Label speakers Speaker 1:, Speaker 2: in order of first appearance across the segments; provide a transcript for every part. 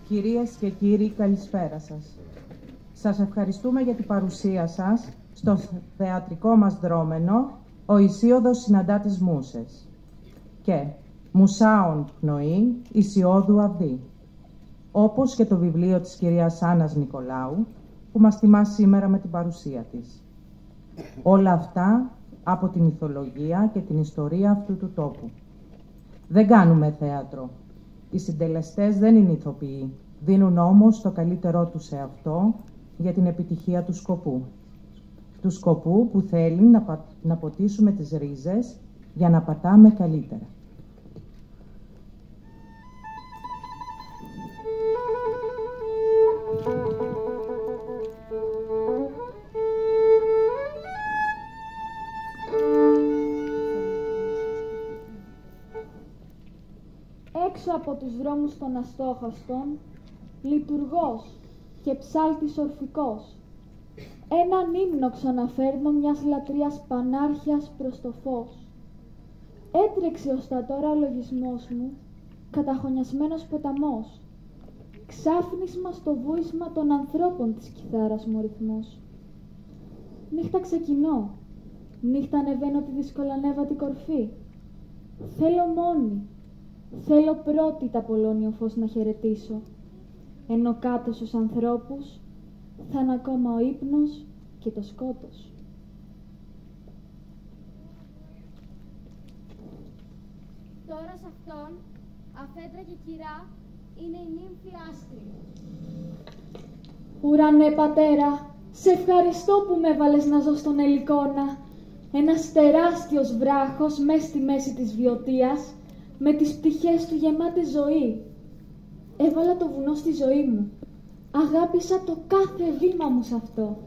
Speaker 1: Κυρίες και κύριοι, καλησπέρα σας. Σας ευχαριστούμε για την παρουσία σας στο θεατρικό μας δρόμενο «Ο Ησίωδος συναντά τις Μούσες» και «Μουσάων πνοή Ησιώδου Αυδή», όπως και το βιβλίο της κυρίας Άννας Νικολάου, που μας τιμά σήμερα με την παρουσία της. Όλα αυτά από την μυθολογία και την ιστορία αυτού του τόπου. Δεν κάνουμε θέατρο. Οι συντελεστές δεν είναι ηθοποιοί. Δίνουν όμως το καλύτερό τους σε αυτό για την επιτυχία του σκοπού. Του σκοπού που θέλει να ποτίσουμε τις ρίζες για να πατάμε καλύτερα.
Speaker 2: Έξω από τους δρόμους των αστόχαστων, λειτουργός και ψάλτης ορφικός, έναν ύμνο ξαναφέρνω μιας λατρείας πανάρχιας προς το φως. Έτρεξε ως τα τώρα ο λογισμός μου, καταχωνιασμένος ποταμός, ξάφνισμα στο βούισμα των ανθρώπων της κιθάρας μου ρυθμός. Νύχτα ξεκινώ, νύχτα ανεβαίνω τη δυσκολανέβατη κορφή. Θέλω μόνη, θέλω πρώτη τα πολώνιο φως να χαιρετήσω, ενώ κάτω στους ανθρώπους θα είναι ακόμα ο ύπνος και το σκότος.
Speaker 3: Τώρα σε αυτόν, αφέντρα και κυρά, είναι η νύμφη άσπρη.
Speaker 2: Ουρανέ πατέρα, σε ευχαριστώ που με έβαλες να ζω στον Ελικόνα, ένας τεράστιος βράχος μες στη μέση της βιωτείας, με τις πτυχές του γεμάτες ζωή. Έβαλα το βουνό στη ζωή μου. Αγάπησα το κάθε βήμα μου σε αυτό.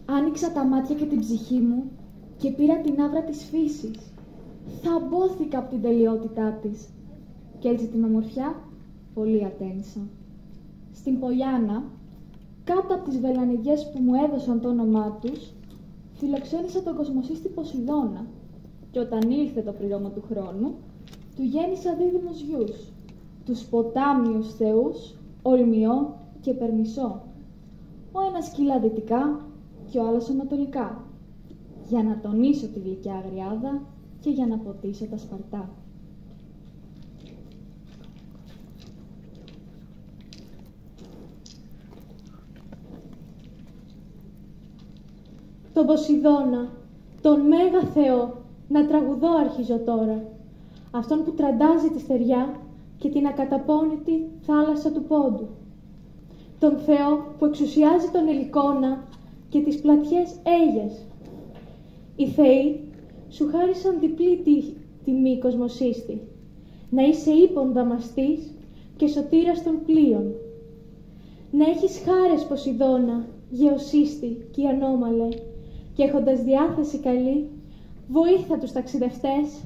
Speaker 2: Άνοιξα τα μάτια και την ψυχή μου και πήρα την άβρα της φύσης. Θαμπόθηκα από την τελειότητά της. Και έτσι την ομορφιά πολύ ατένισα. Στην Πολιάνα, κάτω από τις βελανιδιές που μου έδωσαν το όνομά τους, φιλοξένησα τον κοσμοσύστη Ποσειδώνα. Και όταν ήλθε το πληρώμα του χρόνου, του γέννησα δίδυμους γιους, τους ποτάμιους θεούς, Ολμιό και Περμισό. Ο ένας κύλα δυτικά και ο άλλος ανατολικά, για να τονίσω τη γλυκιά αγριάδα και για να ποτίσω τα σπαρτά. Τον Ποσειδώνα, τον Μέγα Θεό, να τραγουδώ αρχίζω τώρα. Αυτόν που τραντάζει τη στεριά και την ακαταπώνητη θάλασσα του πόντου. Τον Θεό που εξουσιάζει τον Ελικόνα και τις πλατιές Αίγες. Οι θεοί σου χάρισαν διπλή τιμή κοσμοσύστη, να είσαι ύπον δαμαστής και σωτήρας των πλοίων. Να έχεις χάρες Ποσειδώνα, γεωσύστη και ανώμαλε, και έχοντας διάθεση καλή, βοήθα τους ταξιδευτές.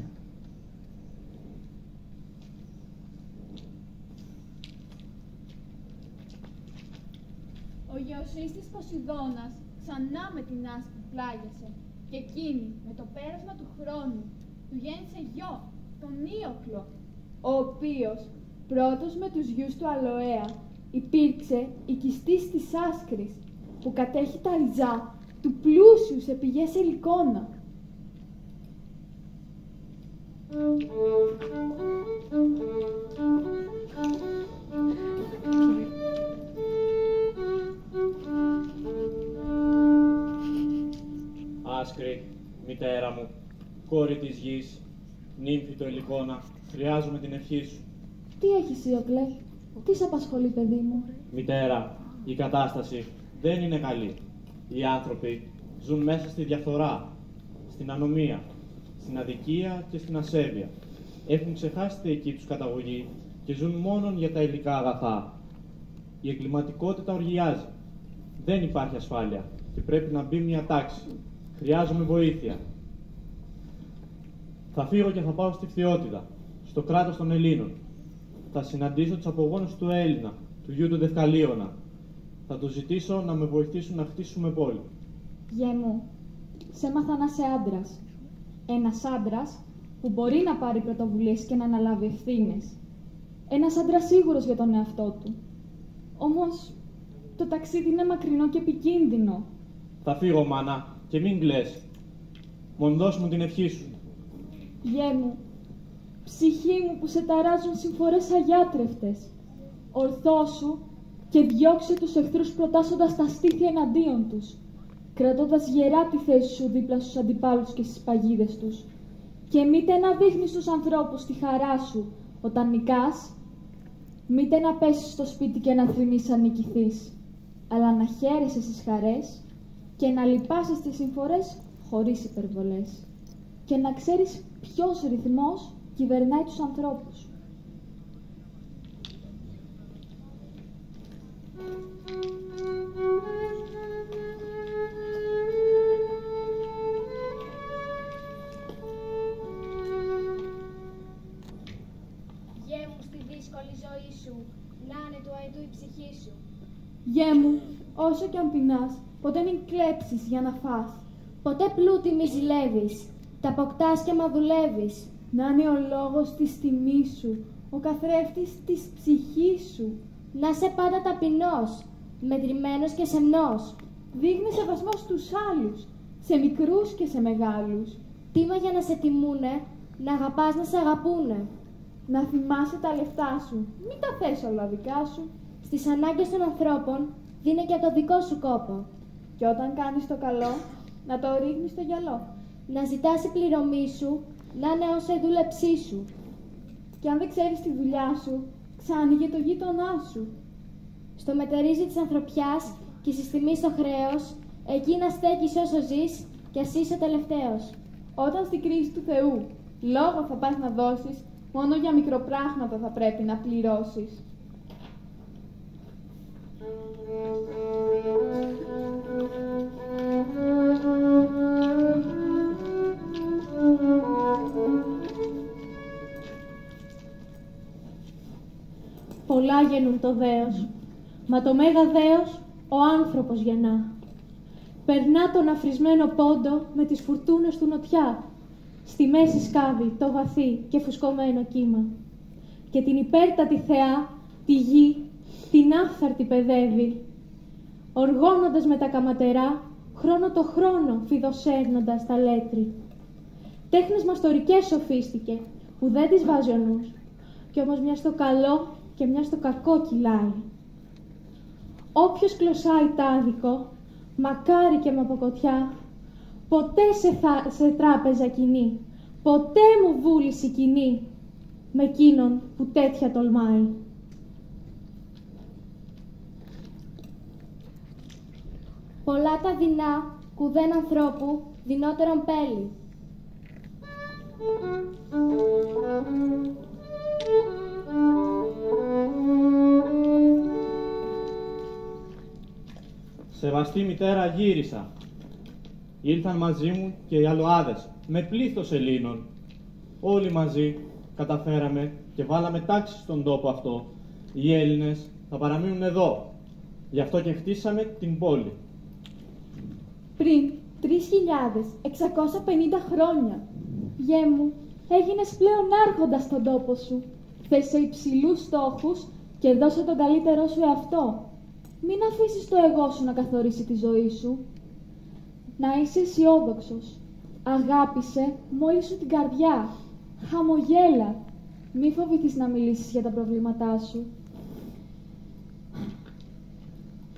Speaker 3: Ο γεωσύστης Ποσειδώνας ξανά με την άσπρη πλάγιασε και εκείνη με το πέρασμα του χρόνου του γέννησε γιο, τον Ήοκλο, ο οποίος πρώτος με τους γιους του Αλοαία υπήρξε οικιστής της Άσκρης που κατέχει τα ριζά του πλούσιου σε πηγές Ελικόνα.
Speaker 4: Άσκρη, μητέρα μου, κόρη της γης, νύμφη του Ελικόνα, χρειάζομαι την ευχή σου.
Speaker 2: Τι έχεις, Ήοκλε, τι σε απασχολεί, παιδί μου?
Speaker 4: Μητέρα, η κατάσταση δεν είναι καλή. Οι άνθρωποι ζουν μέσα στη διαφθορά, στην ανομία, στην αδικία και στην ασέβεια. Έχουν ξεχάσει τη δική τους καταγωγή και ζουν μόνον για τα υλικά αγαθά. Η εγκληματικότητα οργιάζει. Δεν υπάρχει ασφάλεια και πρέπει να μπει μια τάξη. Χρειάζομαι βοήθεια. Θα φύγω και θα πάω στη Φθιώτιδα, στο κράτος των Ελλήνων. Θα συναντήσω τους απογόνους του Έλληνα, του γιου του Δευκαλίωνα. Θα τους ζητήσω να με βοηθήσουν να χτίσουμε πόλη.
Speaker 2: Γιέ μου, σε έμαθα να είσαι άντρας. Ένας άντρας που μπορεί να πάρει πρωτοβουλίες και να αναλάβει ευθύνες. Ένας άντρας σίγουρος για τον εαυτό του. Όμως, το ταξίδι είναι μακρινό και επικίνδυνο.
Speaker 4: Θα φύγω, μάνα, και μην κλαις. Μόνο δώσ' μου την ευχή σου.
Speaker 2: Γιέ μου, ψυχή μου που σε ταράζουν συμφορές αγιάτρευτες. Ορθώσου και διώξε τους εχθρούς προτάσσοντας τα στήθια εναντίον τους, κρατώντας γερά τη θέση σου δίπλα στους αντιπάλους και στις παγίδες τους. Και μήτε να δείχνεις στους ανθρώπους τη χαρά σου όταν νικάς, μήτε να πέσεις στο σπίτι και να θρηνείς αν νικηθείς, αλλά να χαίρεσαι στις χαρές και να λυπάσαι στις συμφορές χωρίς υπερβολές. Και να ξέρεις ποιος ρυθμός κυβερνάει τους ανθρώπους.
Speaker 5: Γιέ μου, στη δύσκολη ζωή σου, να είναι του αετού η ψυχή σου.
Speaker 2: Γιέ μου, όσο κι αν πεινάς, ποτέ μην κλέψεις για να φας.
Speaker 5: Ποτέ πλούτη μη ζηλεύεις, τα αποκτάς και μα δουλεύεις.
Speaker 2: Να είναι ο λόγος της τιμής σου, ο καθρέφτης της ψυχής σου.
Speaker 5: Να είσαι πάντα ταπεινός, μετρημένος και σεμνός.
Speaker 2: Δείχνε σεβασμό στους άλλους, σε μικρούς και σε μεγάλους.
Speaker 5: Τίμα για να σε τιμούνε, να αγαπάς να σε αγαπούνε.
Speaker 2: Να θυμάσαι τα λεφτά σου, μην τα θες όλα δικά σου.
Speaker 5: Στις ανάγκες των ανθρώπων, δίνε και το δικό σου κόπο.
Speaker 2: Και όταν κάνεις το καλό, να το ρίχνεις στο γυαλό.
Speaker 5: Να ζητάς η πληρωμή σου, να είναι όσα η δούλεψή σου.
Speaker 2: Και αν δεν ξέρεις τη δουλειά σου, ξάνοιγε το γείτονά σου.
Speaker 5: Στο μετερίζει της ανθρωπιάς και συστημείς το χρέος, εκεί να στέκεις όσο ζεις κι ας είσαι ο τελευταίος.
Speaker 2: Όταν στην κρίση του Θεού λόγο θα πας να δώσεις, μόνο για μικροπράγματα θα πρέπει να πληρώσεις.
Speaker 6: Πολλά γεννούν το δέος, μα το μέγα δέος ο άνθρωπος γεννά. Περνά τον αφρισμένο πόντο με τις φουρτούνες του νοτιά, στη μέση σκάβει το βαθύ και φουσκωμένο κύμα. Και την υπέρτατη θεά, τη γη, την άφθαρτη παιδεύει, οργώνοντας με τα καματερά, χρόνο το χρόνο φιδοσέρνοντας τα λέтрη. Τέχνες μαστορικές σοφίστηκε, που δεν τις βάζει ο νους, κι όμως μια στο καλό και μια στο κακό κυλάει. Όποιος κλωσάει τάδικο, μακάρι και με αποκοτιά, ποτέ σε τράπεζα κοινή, ποτέ μου βούληση κοινή, με εκείνον που τέτοια τολμάει.
Speaker 5: Πολλά τα δεινά, κουδέν ανθρώπου, δεινότερον πέλη.
Speaker 4: Σεβαστή μητέρα, γύρισα. Ήλθαν μαζί μου και οι αλοάδες, με πλήθος Ελλήνων. Όλοι μαζί καταφέραμε και βάλαμε τάξη στον τόπο αυτό. Οι Έλληνες θα παραμείνουν εδώ. Γι' αυτό και χτίσαμε την πόλη.
Speaker 2: Πριν 3.650 χρόνια, γιέ μου, έγινες πλέον άρχοντας στον τόπο σου. Θέσε υψηλούς στόχους και δώσε τον καλύτερό σου εαυτό. Μην αφήσεις το εγώ σου να καθορίσει τη ζωή σου. Να είσαι αισιόδοξος. Αγάπησε μόλις σου την καρδιά. Χαμογέλα. Μη φοβηθείς να μιλήσεις για τα προβλήματά σου.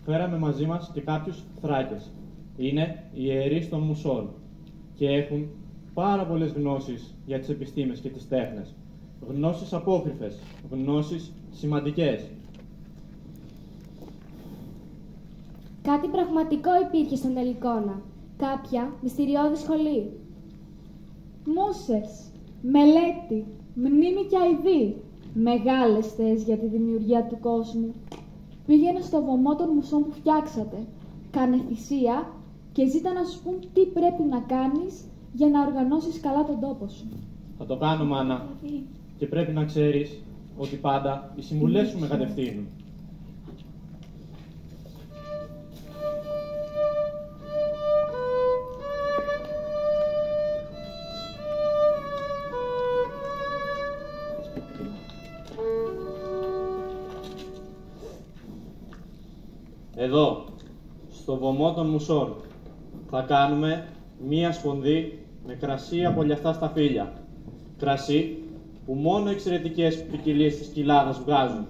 Speaker 4: Φέραμε μαζί μας και κάποιους Θράκες. Είναι ιερείς των Μουσών και έχουν πάρα πολλές γνώσεις για τις επιστήμες και τις τέχνες. Γνώσεις απόκρυφες, γνώσεις σημαντικές.
Speaker 5: Κάτι πραγματικό υπήρχε στον Ελικόνα. Κάποια μυστηριώδη σχολή.
Speaker 2: Μούσες, μελέτη, μνήμη και αηδή. Μεγάλες θέες για τη δημιουργία του κόσμου. Πήγαινε στο βωμό των μουσών που φτιάξατε. Κάνε θυσία και ζήτα να σου πούν τι πρέπει να κάνεις για να οργανώσεις καλά τον τόπο σου.
Speaker 4: Θα το κάνω, μάνα. Και πρέπει να ξέρεις ότι πάντα οι συμβουλές σου με κατευθύνουν. Εδώ, στο βωμό των Μουσών, θα κάνουμε μία σπονδή με κρασί από λιαυτά σταφύλια. Κρασί που μόνο εξαιρετικές ποικιλίες της Κοιλάδας βγάζουν.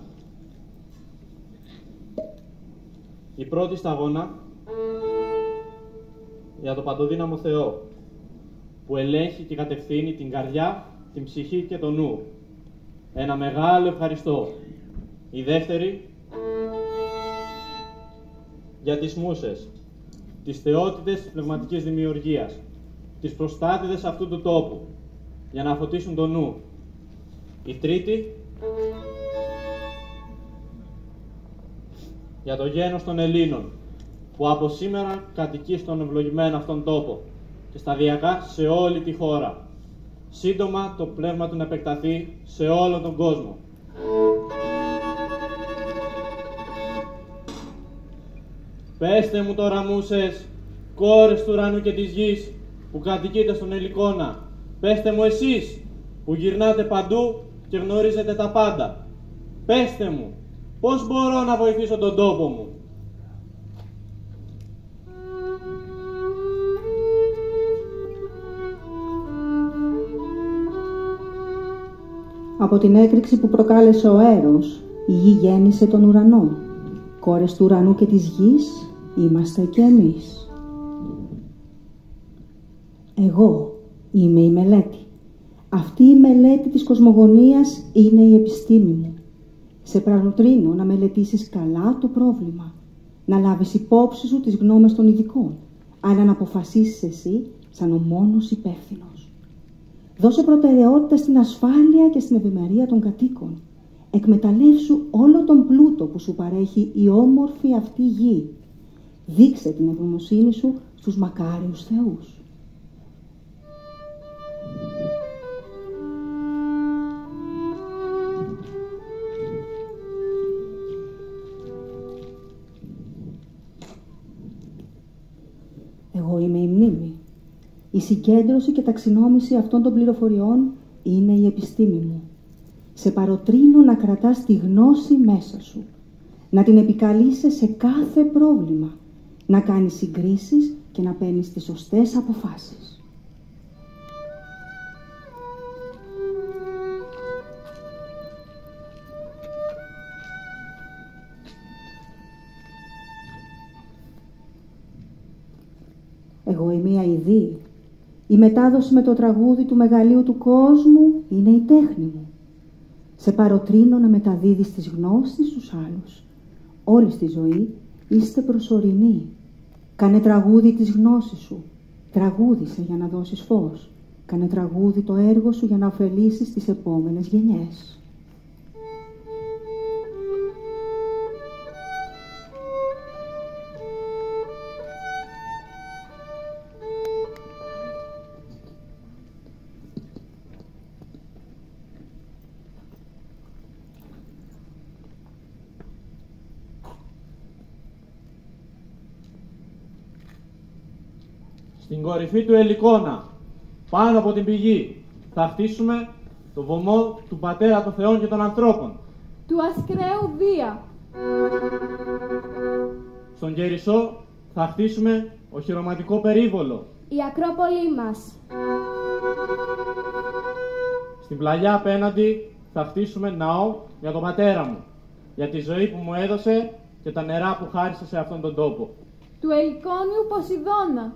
Speaker 4: Η πρώτη σταγόνα για το παντοδύναμο Θεό, που ελέγχει και κατευθύνει την καρδιά, την ψυχή και το νου. Ένα μεγάλο ευχαριστώ. Η δεύτερη για τις μούσες, τις θεότητες της πνευματικής δημιουργίας, τις προστάτηδες αυτού του τόπου, για να φωτίσουν το νου. Η τρίτη για το γένος των Ελλήνων, που από σήμερα κατοικεί στον ευλογημένο αυτόν τόπο και σταδιακά σε όλη τη χώρα. Σύντομα το πνεύμα του να επεκταθεί σε όλο τον κόσμο. Πέστε μου τώρα, μούσες, κόρες του ουρανού και της γης, που κατοικείτε στον Ελικόνα, πέστε μου εσείς, που γυρνάτε παντού και γνωρίζετε τα πάντα. Πέστε μου, πώς μπορώ να βοηθήσω τον τόπο μου.
Speaker 7: Από την έκρηξη που προκάλεσε ο Έρος, η γη γέννησε τον ουρανό. Κόρες του ουρανού και της γης είμαστε και εμείς. Εγώ είμαι η μελέτη. Αυτή η μελέτη της κοσμογονίας είναι η επιστήμη μου. Σε παροτρύνω να μελετήσεις καλά το πρόβλημα, να λάβεις υπόψη σου τις γνώμες των ειδικών, αλλά να αποφασίσεις εσύ σαν ο μόνος υπεύθυνος. Δώσε προτεραιότητα στην ασφάλεια και στην ευημερία των κατοίκων. Εκμεταλλεύσου όλο τον πλούτο που σου παρέχει η όμορφη αυτή γη. Δείξε την ευγνωμοσύνη σου στους μακάριους θεούς. Εγώ είμαι η μνήμη. Η συγκέντρωση και ταξινόμηση αυτών των πληροφοριών είναι η επιστήμη μου. Σε παροτρύνω να κρατάς τη γνώση μέσα σου, να την επικαλείσαι σε κάθε πρόβλημα, να κάνεις συγκρίσεις και να παίρνεις τις σωστές αποφάσεις. Εγώ είμαι η αηδή. Η μετάδοση με το τραγούδι του μεγαλείου του κόσμου είναι η τέχνη μου. Σε παροτρύνω να μεταδίδεις τις γνώσεις στους άλλους. Όλη στη ζωή είστε προσωρινοί. Κάνε τραγούδι της γνώσης σου. Τραγούδισε για να δώσεις φως. Κάνε τραγούδι το έργο σου για να ωφελήσεις τις επόμενες γενιές.
Speaker 4: Στην κορυφή του Ελικόνα, πάνω από την πηγή, θα χτίσουμε το βωμό του Πατέρα των Θεών και των ανθρώπων.
Speaker 3: Του ασκραίου Δία.
Speaker 4: Στον Κερισσό θα χτίσουμε οχυρωματικό περίβολο.
Speaker 5: Η Ακρόπολη μας.
Speaker 4: Στην πλαγιά απέναντι θα χτίσουμε ναό για τον πατέρα μου, για τη ζωή που μου έδωσε και τα νερά που χάρισε σε αυτόν τον τόπο.
Speaker 3: Του Ελικόνιου Ποσειδώνα.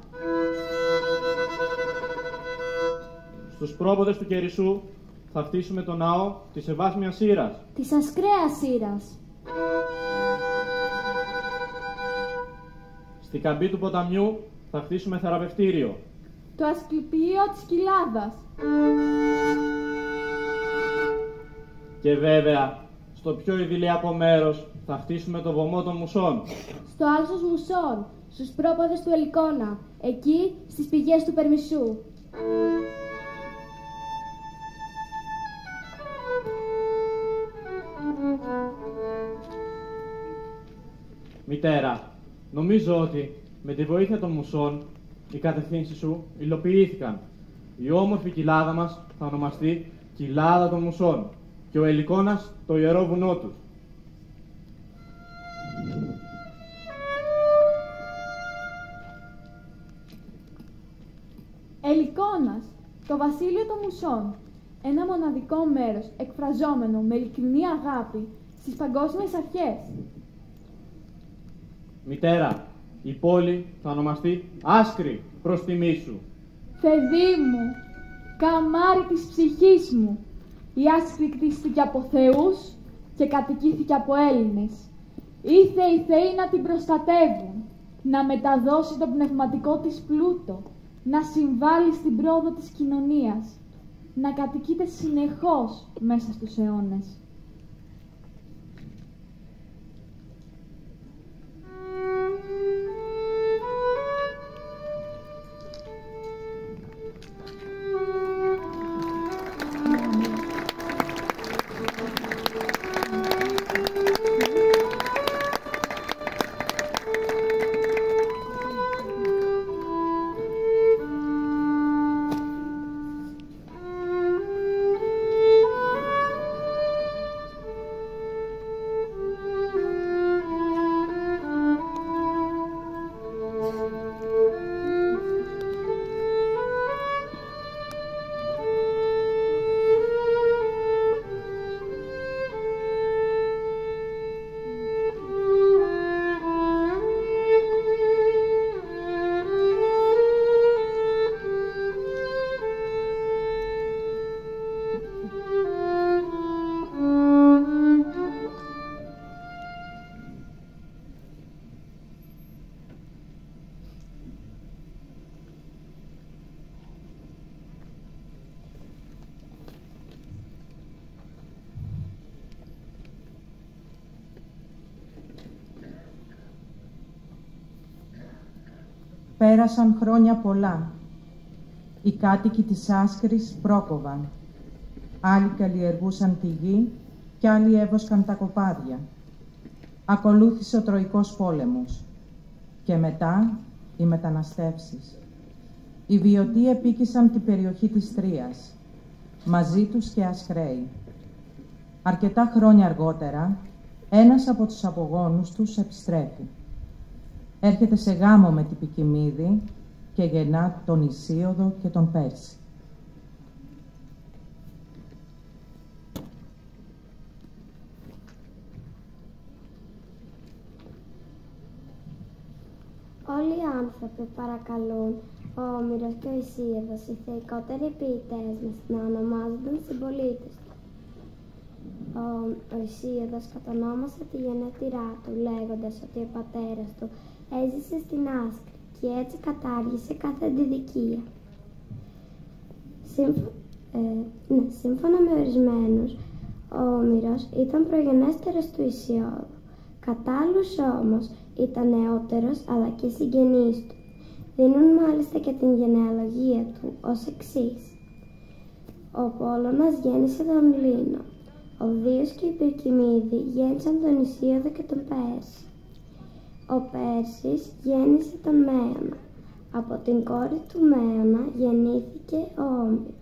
Speaker 4: Στους πρόποδες του Κερισσού θα χτίσουμε το ναό της Ευάσμιας Σύρας.
Speaker 5: Της Ασκραίας Σύρας.
Speaker 4: Στη καμπή του ποταμιού θα χτίσουμε θεραπευτήριο.
Speaker 3: Το Ασκληπιείο της Κοιλάδας.
Speaker 4: Και βέβαια, στο πιο ιδηλιακό μέρος θα χτίσουμε το βωμό των Μουσών.
Speaker 5: Στο άλσος Μουσών, στους πρόποδες του Ελικόνα, εκεί στις πηγές του Περμισού.
Speaker 4: Μητέρα, νομίζω ότι με τη βοήθεια των Μουσών οι κατευθύνσεις σου υλοποιήθηκαν. Η όμορφη κοιλάδα μας θα ονομαστεί Κοιλάδα των Μουσών και ο Ελικόνας το ιερό βουνό τους.
Speaker 2: βασίλειο των Μουσών, ένα μοναδικό μέρος εκφραζόμενο με ειλικρινή αγάπη στις παγκόσμιες αρχές.
Speaker 4: Μητέρα, η πόλη θα ονομαστεί Άσκρη προς τιμή σου.
Speaker 2: Παιδί μου, καμάρι της ψυχής μου, η Άσκρη κτίστηκε από θεούς και κατοικήθηκε από Έλληνες. Ήθε οι θεοί να την προστατεύουν, να μεταδώσει τον πνευματικό της πλούτο, να συμβάλλει στην πρόοδο της κοινωνίας, να κατοικείται συνεχώς μέσα στους αιώνες.
Speaker 1: Πέρασαν χρόνια πολλά. Οι κάτοικοι της Άσκρης πρόκοβαν. Άλλοι καλλιεργούσαν τη γη κι άλλοι έβοσκαν τα κοπάδια. Ακολούθησε ο Τροϊκός πόλεμος και μετά οι μεταναστεύσεις. Οι Βιωτοί επίκησαν την περιοχή της Τρίας, μαζί τους και Ασχραίοι. Αρκετά χρόνια αργότερα, ένας από τους απογόνους τους επιστρέφει. Έρχεται σε γάμο με την Πικιμίδη και γεννά τον Ισίωδο και τον Πέρση.
Speaker 5: Όλοι οι άνθρωποι παρακαλούν ο Όμηρος και ο Ισίωδος, οι θεϊκότεροι ποιητές μας, να ονομάζονταν συμπολίτες του. Ο Ισίωδος κατονόμασε τη γενέτειρά του, λέγοντας ότι ο πατέρας του έζησε στην Άσκρη και έτσι κατάργησε κάθε αντιδικία. Σύμφωνα με ορισμένους, ο Όμηρος ήταν προγενέστερος του Ισιώδου. Κατά άλλους όμως ήταν νεότερος αλλά και συγγενής του. Δίνουν μάλιστα και την γενεαλογία του ως εξής. Ο Πόλωνας γέννησε τον Λίνο. Ο Δίος και η Πυρκιμίδη γέννησαν τον Ισίωδο και τον Πέρση. Ο Πέρσης γέννησε τον Μέωνα. Από την κόρη του Μέωνα γεννήθηκε ο Όμηρος.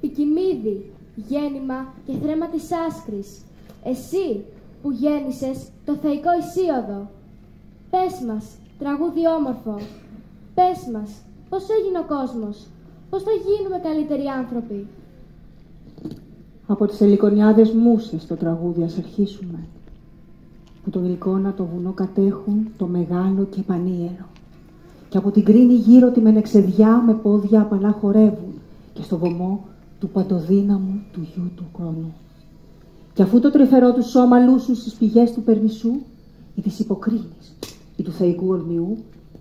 Speaker 2: Πικιμίδη, γέννημα και θρέμα της Άσκρης, εσύ που γέννησες το θεϊκό Ισίωδο. Πες μας, τραγούδι όμορφο, πες μας, πώς έγινε ο κόσμος, πώς θα γίνουμε καλύτεροι άνθρωποι.
Speaker 7: Από τις Ελικονιάδες Μούσες το τραγούδι ας αρχίσουμε, που το Γλυκόνα το βουνό κατέχουν το μεγάλο και πανίερο, και από την κρίνη γύρω τη μενεξεδιά με πόδια απαλά χορεύουν, και στο βωμό του παντοδύναμου του γιου του χρόνου. Και αφού το τρυφερό του σώμα λούσουν στις πηγές του Περμισού ή της Υποκρίνης ή του θεϊκού Ορμιού,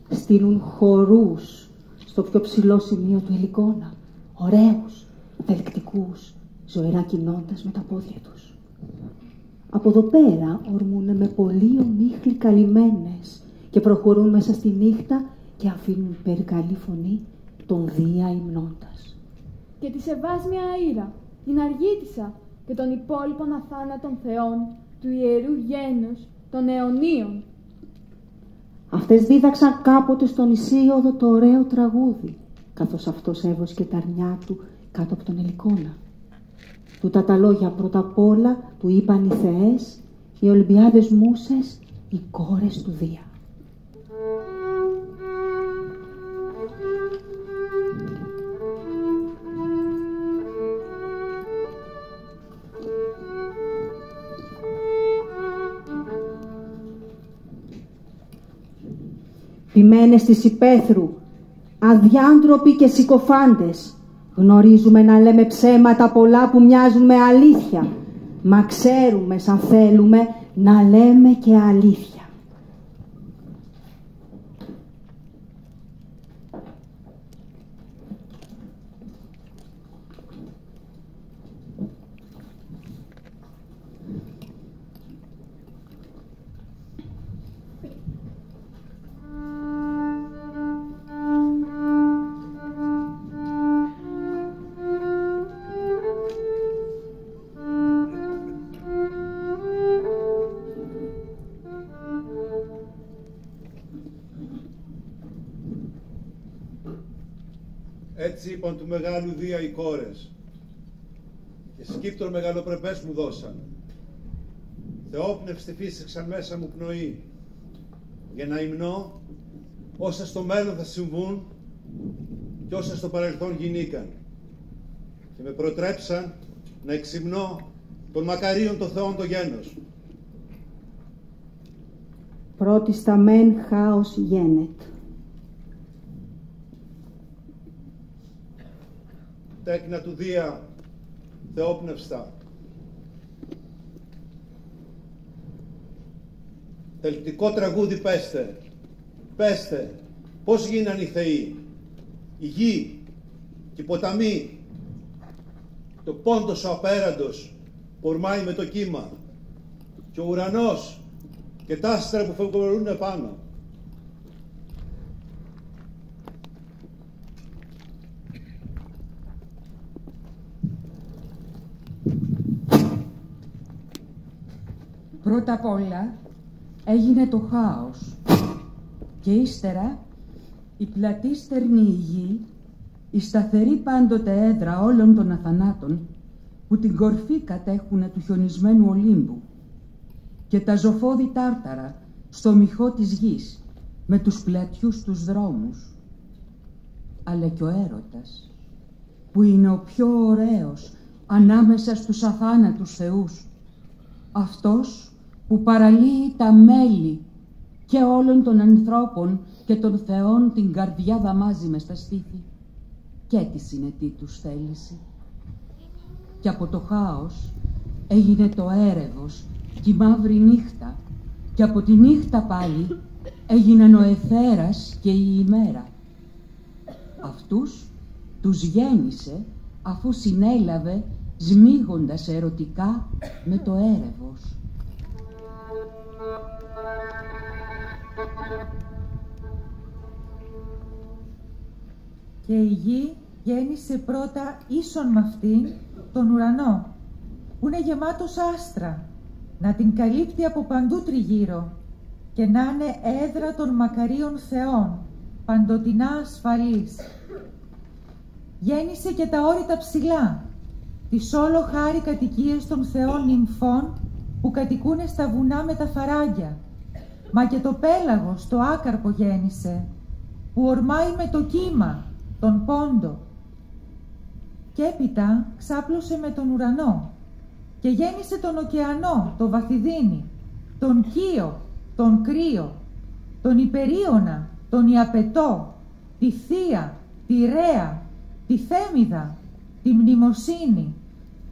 Speaker 7: στείλουν χορούς στο πιο ψηλό σημείο του Ελικόνα, ωραίους, θελκτικούς, ζωηρά κινώντας με τα πόδια τους. Από εδώ πέρα ορμούνε με πολύ ομίχλοι καλυμμένες και προχωρούν μέσα στη νύχτα και αφήνουν περικαλή φωνή τον Δία υμνώντας.
Speaker 2: Και τη Σεβάσμια Αΐρα, την Αργίτισσα και των υπόλοιπων αθάνατων θεών του ιερού γένους των αιωνίων.
Speaker 7: Αυτές δίδαξαν κάποτε στον Ησίοδο το ωραίο τραγούδι, καθώς αυτός έβοσκε τα αρνιά του κάτω από τον Ελικόνα. Τούτα τα λόγια πρώτα απ' όλα του είπαν οι θεές, οι Ολυμπιάδες Μούσες, οι κόρες του Δία. Ποιμένες της υπαίθρου, αδιάντροποι και συκοφάντες, γνωρίζουμε να λέμε ψέματα πολλά που μοιάζουν με αλήθεια, μα ξέρουμε σαν θέλουμε να λέμε και αλήθεια.
Speaker 8: Έτσι είπαν του μεγάλου Δία οι κόρες, και σκύπτρο μεγαλοπρεπές μου δώσαν. Θεόπνευστη φύσηξαν μέσα μου πνοή, για να υμνώ όσα στο μέλλον θα συμβούν και όσα στο παρελθόν γινήκαν, και με προτρέψαν να εξυμνώ των μακαρίων των θεών το γένος.
Speaker 7: Πρώτης τα μεν χάος γένετ.
Speaker 8: Τέκνα του Δία, θεόπνευστα. Τελτικό τραγούδι πέστε, πέστε, πώς γίναν οι θεοί, η γη και οι ποταμοί, το πόντος ο απέραντος που ορμάει με το κύμα, και ο ουρανός και τα άστρα που φευγορούν επάνω.
Speaker 9: Πρώτα απ' όλα έγινε το χάος και ύστερα η πλατή στερνή γη, η σταθερή πάντοτε έδρα όλων των αθανάτων που την κορφή κατέχουνε του χιονισμένου Ολύμπου, και τα ζωφώδη τάρταρα στο μοιχό της γης με τους πλατιούς τους δρόμους, αλλά και ο έρωτας που είναι ο πιο ωραίος ανάμεσα στους αθάνατους θεούς, αυτός που παραλύει τα μέλη και όλων των ανθρώπων και των θεών την καρδιά δαμάζει μες στα στήθη και τη συνετή τους θέληση. Και από το χάος έγινε το έρευος και η μαύρη νύχτα, και από τη νύχτα πάλι έγιναν ο αιθέρας και η ημέρα. Αυτούς τους γέννησε αφού συνέλαβε σμίγοντας ερωτικά με το έρευος.
Speaker 1: Και η γη γέννησε πρώτα ίσον με αυτήν τον ουρανό, που είναι γεμάτος άστρα, να την καλύπτει από παντού τριγύρω και να είναι έδρα των μακαρίων θεών, παντοτινά ασφαλής. Γέννησε και τα όρητα ψηλά, τις όλο χάρη κατοικίες των θεών νυμφών που κατοικούνε στα βουνά με τα φαράγγια, μα και το πέλαγος, το άκαρπο γέννησε, που ορμάει με το κύμα, τον πόντο. Και έπειτα ξάπλωσε με τον ουρανό και γέννησε τον ωκεανό, το βαθυδίνη, τον Κύο, τον Κρύο, τον Υπερίωνα, τον Ιαπετό, τη Θεία, τη Ρέα, τη Θέμιδα, τη Μνημοσύνη,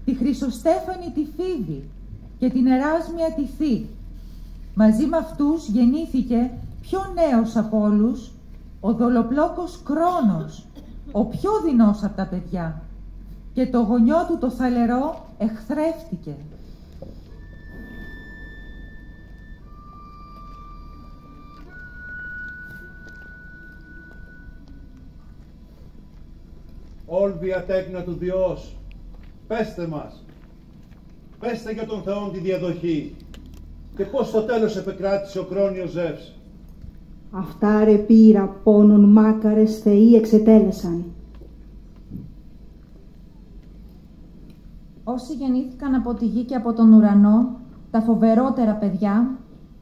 Speaker 1: τη Χρυσοστέφανη τη Φίδη και την Εράσμια τη Θή. Μαζί με αυτούς γεννήθηκε πιο νέος από όλους, ο δολοπλόκος Κρόνος, ο πιο δεινός από τα παιδιά, και το γονιό του το θαλερό εχθρεύτηκε.
Speaker 8: Όλβια τέκνα του Διός, πέστε μας, πέστε για τον Θεόν τη διαδοχή και πώς στο τέλος επεκράτησε ο Κρόνιος Ζεύς.
Speaker 7: Αυτά ρε πήρα πόνον μάκαρες θεοί εξετέλεσαν.
Speaker 10: Όσοι γεννήθηκαν από τη γη και από τον ουρανό, τα φοβερότερα παιδιά,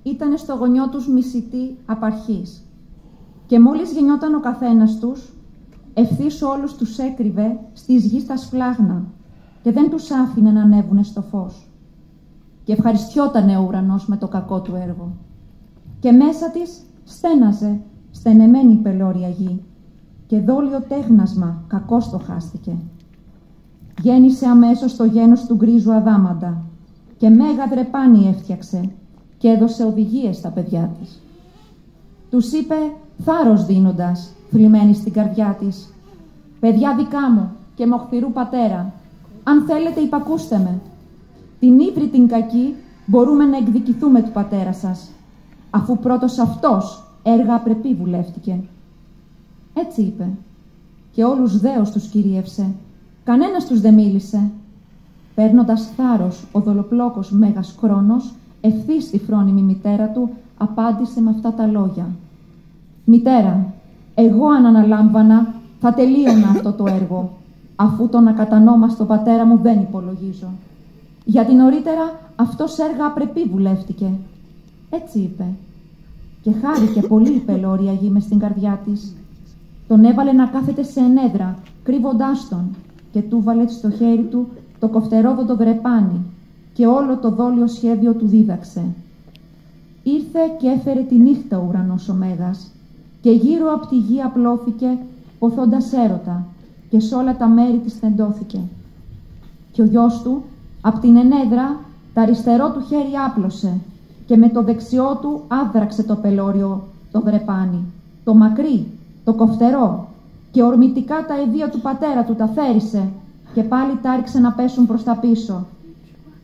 Speaker 10: ήταν στο γονιό τους μισητοί απαρχής. Και μόλις γεννιόταν ο καθένας τους, ευθύς όλους τους έκρυβε στις γης τα σφλάχνα και δεν τους άφηνε να ανέβουνε στο φως. Και ευχαριστιότανε ο ουρανός με το κακό του έργο. Και μέσα της στέναζε στενεμένη η πελώρια γη και δόλιο τέχνασμα κακώς το χάστηκε. Γέννησε αμέσως το γένος του γκρίζου αδάμαντα και μέγα δρεπάνι έφτιαξε και έδωσε οδηγίες στα παιδιά της. Τους είπε θάρρος δίνοντας, θλιμμένη στην καρδιά της: «Παιδιά δικά μου και μοχθηρού πατέρα, αν θέλετε υπακούστε με. Την ύβρη την κακή μπορούμε να εκδικηθούμε του πατέρα σας, αφού πρώτος αυτός έργα απρεπή βουλεύτηκε». Έτσι είπε και όλους δέος τους κυρίευσε, κανένας τους δεν μίλησε. Παίρνοντας θάρρος ο δολοπλόκος Μέγας Κρόνος, ευθύς στη φρόνιμη μητέρα του, απάντησε με αυτά τα λόγια: «Μητέρα, εγώ αν αναλάμβανα θα τελείωνα αυτό το έργο, αφού τον ακατανόμαστο πατέρα μου δεν υπολογίζω. Γιατί νωρίτερα αυτός έργα απρεπή βουλεύτηκε». Έτσι είπε και χάρηκε πολύ η πελώρια γη μες στην καρδιά της. Τον έβαλε να κάθεται σε ενέδρα, κρύβοντάς τον, και του βάλε στο χέρι του το κοφτερόδοντο δρεπάνι και όλο το δόλιο σχέδιο του δίδαξε. Ήρθε και έφερε τη νύχτα ο ουρανός ο Μέγας και γύρω από τη γη απλώθηκε ποθώντας έρωτα και σ' όλα τα μέρη της τεντώθηκε. Και ο γιος του απ' την ενέδρα τα αριστερό του χέρι άπλωσε και με το δεξιό του άδραξε το πελώριο το δρεπάνι, το μακρύ, το κοφτερό, και ορμητικά τα εδία του πατέρα του τα θέρισε και πάλι τα ρίξε να πέσουν προς τα πίσω.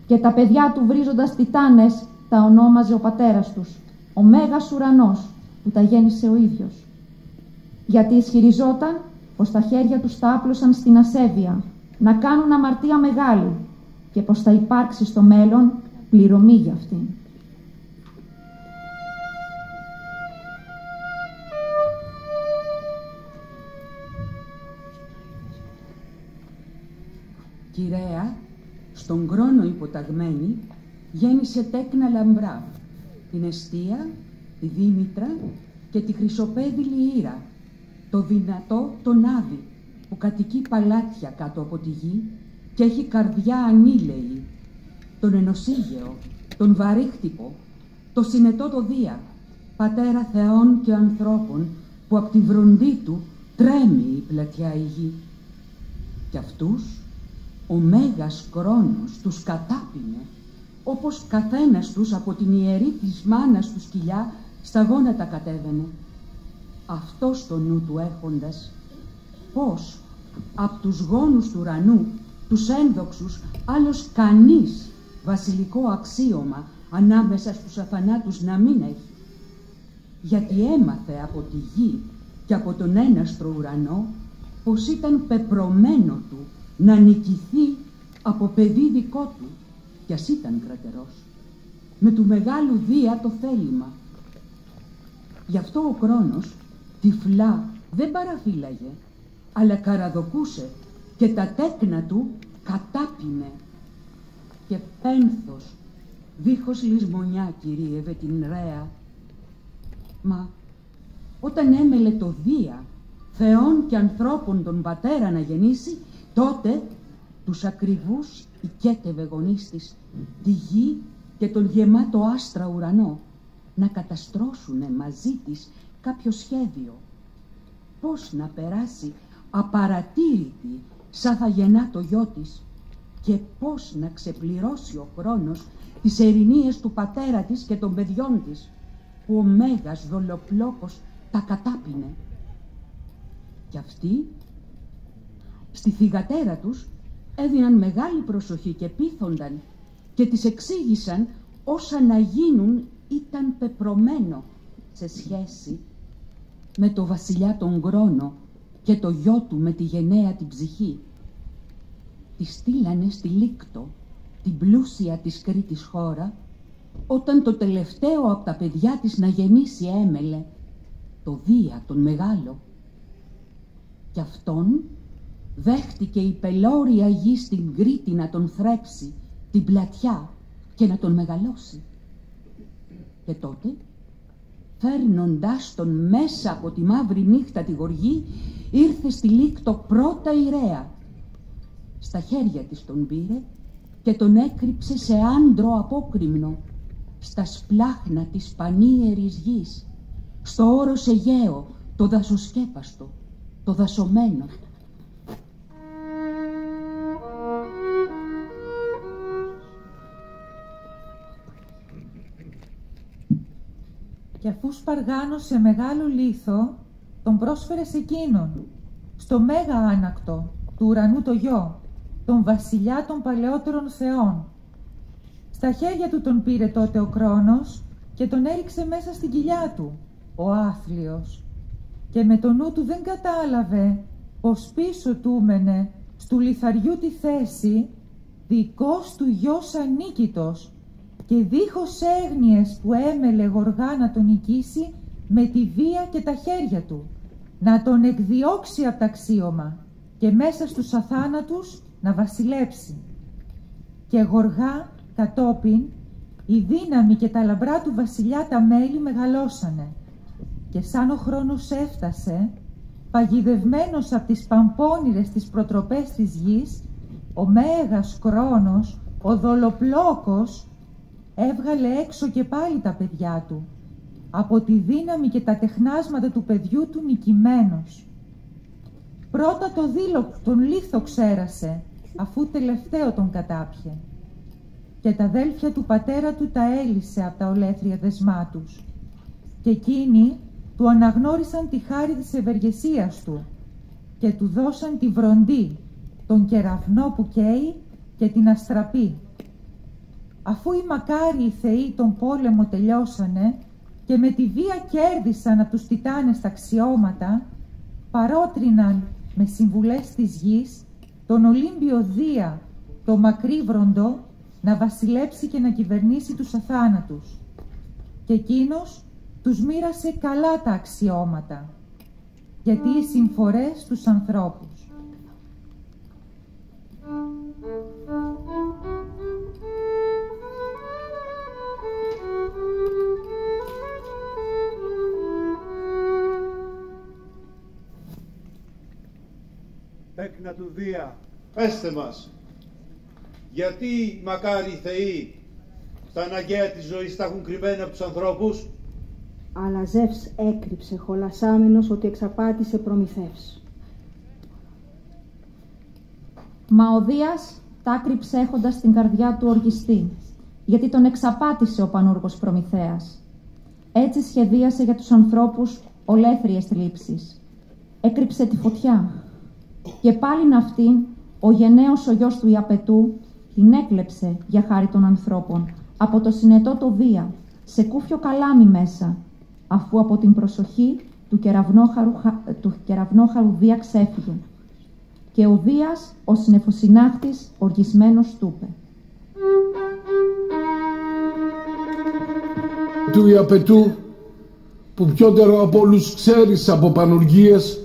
Speaker 10: Και τα παιδιά του βρίζοντας τιτάνες τα ονόμαζε ο πατέρας τους, ο Μέγας Ουρανός, που τα γέννησε ο ίδιος. Γιατί ισχυριζόταν πως τα χέρια τους τα άπλωσαν στην ασέβεια, να κάνουν αμαρτία μεγάλη και πως θα υπάρξει στο μέλλον πληρωμή για αυτήν.
Speaker 9: Κυραία, στον Κρόνο υποταγμένη, γέννησε τέκνα λαμπρά, την Εστία, τη Δήμητρα και τη χρυσοπέδιλη Ήρα, το δυνατό τον Άδη, που κατοικεί παλάτια κάτω από τη γη και έχει καρδιά ανήλαιη, τον Ενωσίγεο, τον Βαρύχτυπο, το συνετό το Δία, πατέρα θεών και ανθρώπων, που απ' τη βροντή του τρέμει η πλατιά η γη. Κι αυτούς ο Μέγας Κρόνος τους κατάπινε, όπως καθένας τους από την ιερή της μάνας του σκυλιά στα γόνατα κατέβαινε. Αυτό στο νου του έχοντας, πως απ' τους γόνους του ουρανού, τους ένδοξους, άλλος κανείς βασιλικό αξίωμα ανάμεσα στους αθανάτους να μην έχει. Γιατί έμαθε από τη γη και από τον έναστρο ουρανό πως ήταν πεπρωμένο του να νικηθεί από παιδί δικό του, κι ας ήταν κρατερός, με του μεγάλου Δία το θέλημα. Γι' αυτό ο Κρόνος τυφλά δεν παραφύλαγε, αλλά καραδοκούσε και τα τέκνα του κατάπινε. Και πένθος, δίχως λησμονιά, κυρίευε την Ρέα. Μα όταν έμελε το Δία, θεών και ανθρώπων τον πατέρα να γεννήσει, τότε τους ακριβούς οικέτευε γονείς της τη γη και τον γεμάτο άστρα ουρανό να καταστρώσουνε μαζί της κάποιο σχέδιο. Πώς να περάσει απαρατήρητη σαν θα γεννά το γιο της και πώς να ξεπληρώσει ο χρόνος τις ερηνίες του πατέρα της και των παιδιών της, που ο Μέγας Δολοπλόκος τα κατάπινε. Κι αυτοί στη θυγατέρα τους έδιναν μεγάλη προσοχή και πείθονταν και της εξήγησαν όσα να γίνουν ήταν πεπρωμένο σε σχέση με το βασιλιά τον Κρόνο και το γιο του με τη γενναία την ψυχή. Τη στείλανε στη Λίκτο, την πλούσια της Κρήτης χώρα, όταν το τελευταίο από τα παιδιά της να γεννήσει έμελε το Δία τον μεγάλο. Κι αυτόν δέχτηκε η πελώρια γη στην Κρήτη να τον θρέψει την πλατιά και να τον μεγαλώσει. Και τότε, φέρνοντάς τον μέσα από τη μαύρη νύχτα τη γοργή, ήρθε στη Λίκτο πρώτα ιρέα. Στα χέρια της τον πήρε και τον έκρυψε σε άντρο απόκρημνο, στα σπλάχνα της πανίερης γης, στο όρος Αιγαίο, το δασοσκέπαστο, το δασωμένο.
Speaker 11: Και αφού σπαργάνωσε μεγάλο λίθο, τον πρόσφερε σε εκείνον, στο μέγα άνακτο του ουρανού το γιο, τον βασιλιά των παλαιότερων θεών. Στα χέρια του τον πήρε τότε ο Κρόνος και τον έριξε μέσα στην κοιλιά του, ο άθλιος. Και με το νου του δεν κατάλαβε πως πίσω του μένε στου λιθαριού τη θέση δικός του γιος ανίκητος και δίχως έγνοιες που έμελε γοργά να τον νικήσει με τη βία και τα χέρια του, να τον εκδιώξει από τα αξίωμα και μέσα στους αθάνατους να βασιλέψει. Και γοργά κατόπιν η δύναμη και τα λαμπρά του βασιλιά τα μέλη μεγαλώσανε και σαν ο χρόνος έφτασε, παγιδευμένος από τις παμπώνηρες τις προτροπές της γης, ο μέγας Κρόνος, ο δολοπλόκος, έβγαλε έξω και πάλι τα παιδιά του, από τη δύναμη και τα τεχνάσματα του παιδιού του νικημένος. Πρώτα τον λίθο ξέρασε, αφού τελευταίο τον κατάπιε. Και τα αδέλφια του πατέρα του τα έλυσε από τα ολέθρια δεσμά τους. Και εκείνοι του αναγνώρισαν τη χάρη της ευεργεσίας του και του δώσαν τη βροντή, τον κεραυνό που καίει και την αστραπή. Αφού οι μακάριοι θεοί τον πόλεμο τελειώσανε και με τη βία κέρδισαν από τους τιτάνες τα αξιώματα, παρότριναν με συμβουλές της γης τον Ολύμπιο Δία, το μακρύβροντο, να βασιλέψει και να κυβερνήσει τους αθάνατους. Και εκείνος τους μοίρασε καλά τα αξιώματα, γιατί οι συμφορές στους ανθρώπους.
Speaker 8: Τέκνα του Δία, πέστε μας, γιατί οι μακάριοι θεοί τα αναγκαία της ζωής τα έχουν κρυμμένα από τους ανθρώπους?
Speaker 7: Αλλά Ζεύς έκρυψε χολασάμενος ότι εξαπάτησε Προμηθεύς.
Speaker 10: Μα ο Δίας τα άκρυψε έχοντας την καρδιά του οργιστή, γιατί τον εξαπάτησε ο πανούργος Προμηθέας. Έτσι σχεδίασε για τους ανθρώπους ολέθριες θλίψεις. Έκρυψε τη φωτιά και πάλιν αυτήν ο γενναίος ο γιος του Ιαπετού την έκλεψε για χάρη των ανθρώπων από το συνετό το Δία, σε κούφιο καλάμι μέσα, αφού από την προσοχή του κεραυνόχαρου Δία ξέφυγε. Και ο Δίας, ο συνεφοσυνάχτης, οργισμένος του είπε:
Speaker 12: Του Ιαπετού, που πιότερο από όλους ξέρεις από πανουργίες,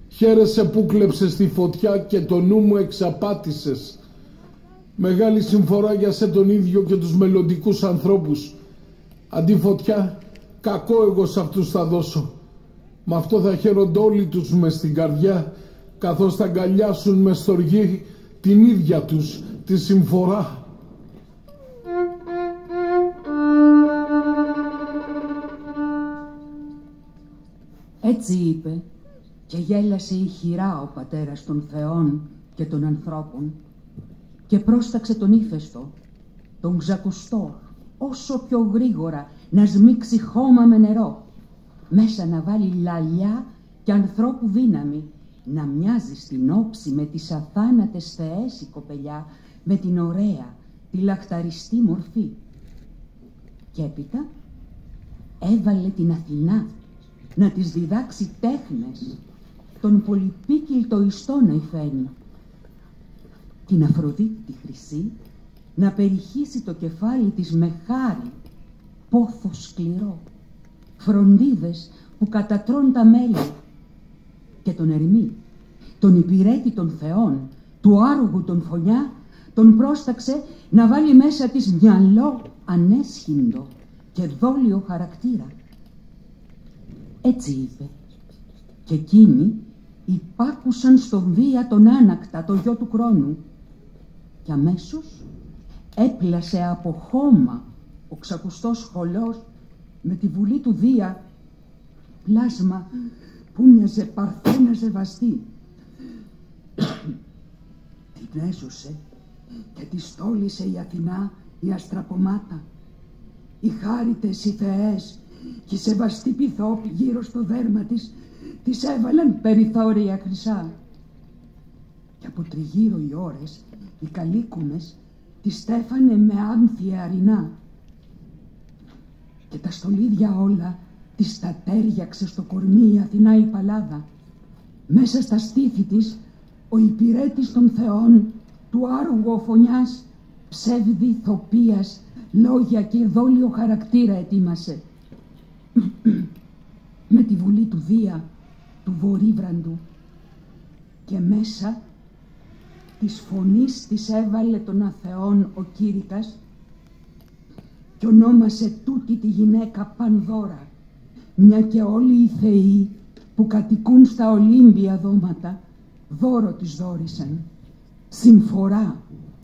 Speaker 12: χαίρεσαι που κλέψες τη φωτιά και το νου μου εξαπάτησες. Μεγάλη συμφορά για σε τον ίδιο και τους μελλοντικούς ανθρώπους. Αντί φωτιά, κακό εγώ σε αυτούς θα δώσω. Μ' αυτό θα χαίρονται όλοι τους μες στην καρδιά, καθώς θα αγκαλιάσουν με στοργή την ίδια τους τη συμφορά.
Speaker 9: Έτσι είπε και γέλασε ηχηρά ο πατέρας των θεών και των ανθρώπων και πρόσταξε τον ύφεστο, τον ξακουστό, όσο πιο γρήγορα να σμίξει χώμα με νερό, μέσα να βάλει λαλιά και ανθρώπου δύναμη, να μοιάζει στην όψη με τις αθάνατες θεές η κοπελιά, με την ωραία, τη λαχταριστή μορφή. Και έπειτα έβαλε την Αθηνά να της διδάξει τέχνες, τον πολυπίκυλτο ιστό να υφαίνει, την Αφροδίτη τη χρυσή να περιχύσει το κεφάλι της με χάρη, πόθο σκληρό, φροντίδες που κατατρών τα μέλη, και τον Ερμή, τον υπηρέτη των θεών, του άργου τον Φωνιά, τον πρόσταξε να βάλει μέσα της μυαλό ανέσχυντο και δόλιο χαρακτήρα. Έτσι είπε, και εκείνοι υπάκουσαν στον Δία τον Άνακτα, το γιο του Κρόνου, και αμέσως έπλασε από χώμα ο ξακουστός σχολός με τη βουλή του Δία, πλάσμα που μοιάζε παρθένα ζευαστή. Την έσωσε και τη στόλισε η Αθηνά η αστραπομάτα. Οι χάριτες οι θεές και οι σεβαστοί πυθόποι γύρω στο δέρμα της έβαλαν περιθώρια χρυσά. Και από τριγύρω οι ώρες οι καλίκουνες τη στέφανε με άνθια αρινά. Και τα στολίδια όλα της τα τέριαξε στο κορμί η Αθηνά η Παλάδα. Μέσα στα στήθη της ο υπηρέτης των θεών, του άργου ο Φωνιάς, ψεύδι θοπίας, λόγια και δόλιο χαρακτήρα ετοίμασε. Με τη βουλή του Δία, του Βορύβραντου, και μέσα της φωνής της έβαλε των αθεών ο Κήρυκας και ονόμασε τούτη τη γυναίκα Πανδώρα, μια και όλοι οι θεοί που κατοικούν στα Ολύμπια δώματα δώρο της δώρισαν, συμφορά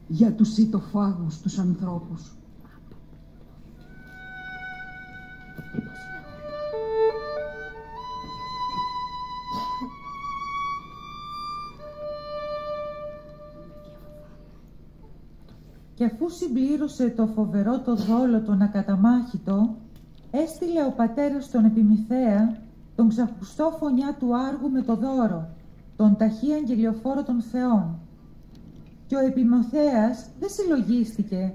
Speaker 9: για τους ητοφάγους τους ανθρώπους.
Speaker 11: Και αφού συμπλήρωσε το φοβερό το δόλο τον ακαταμάχητο, έστειλε ο πατέρας τον Επιμηθέα, τον ξακουστό Φωνιά του Άργου με το δώρο, τον ταχύ αγγελιοφόρο των θεών. Και ο Επιμηθέας δεν συλλογίστηκε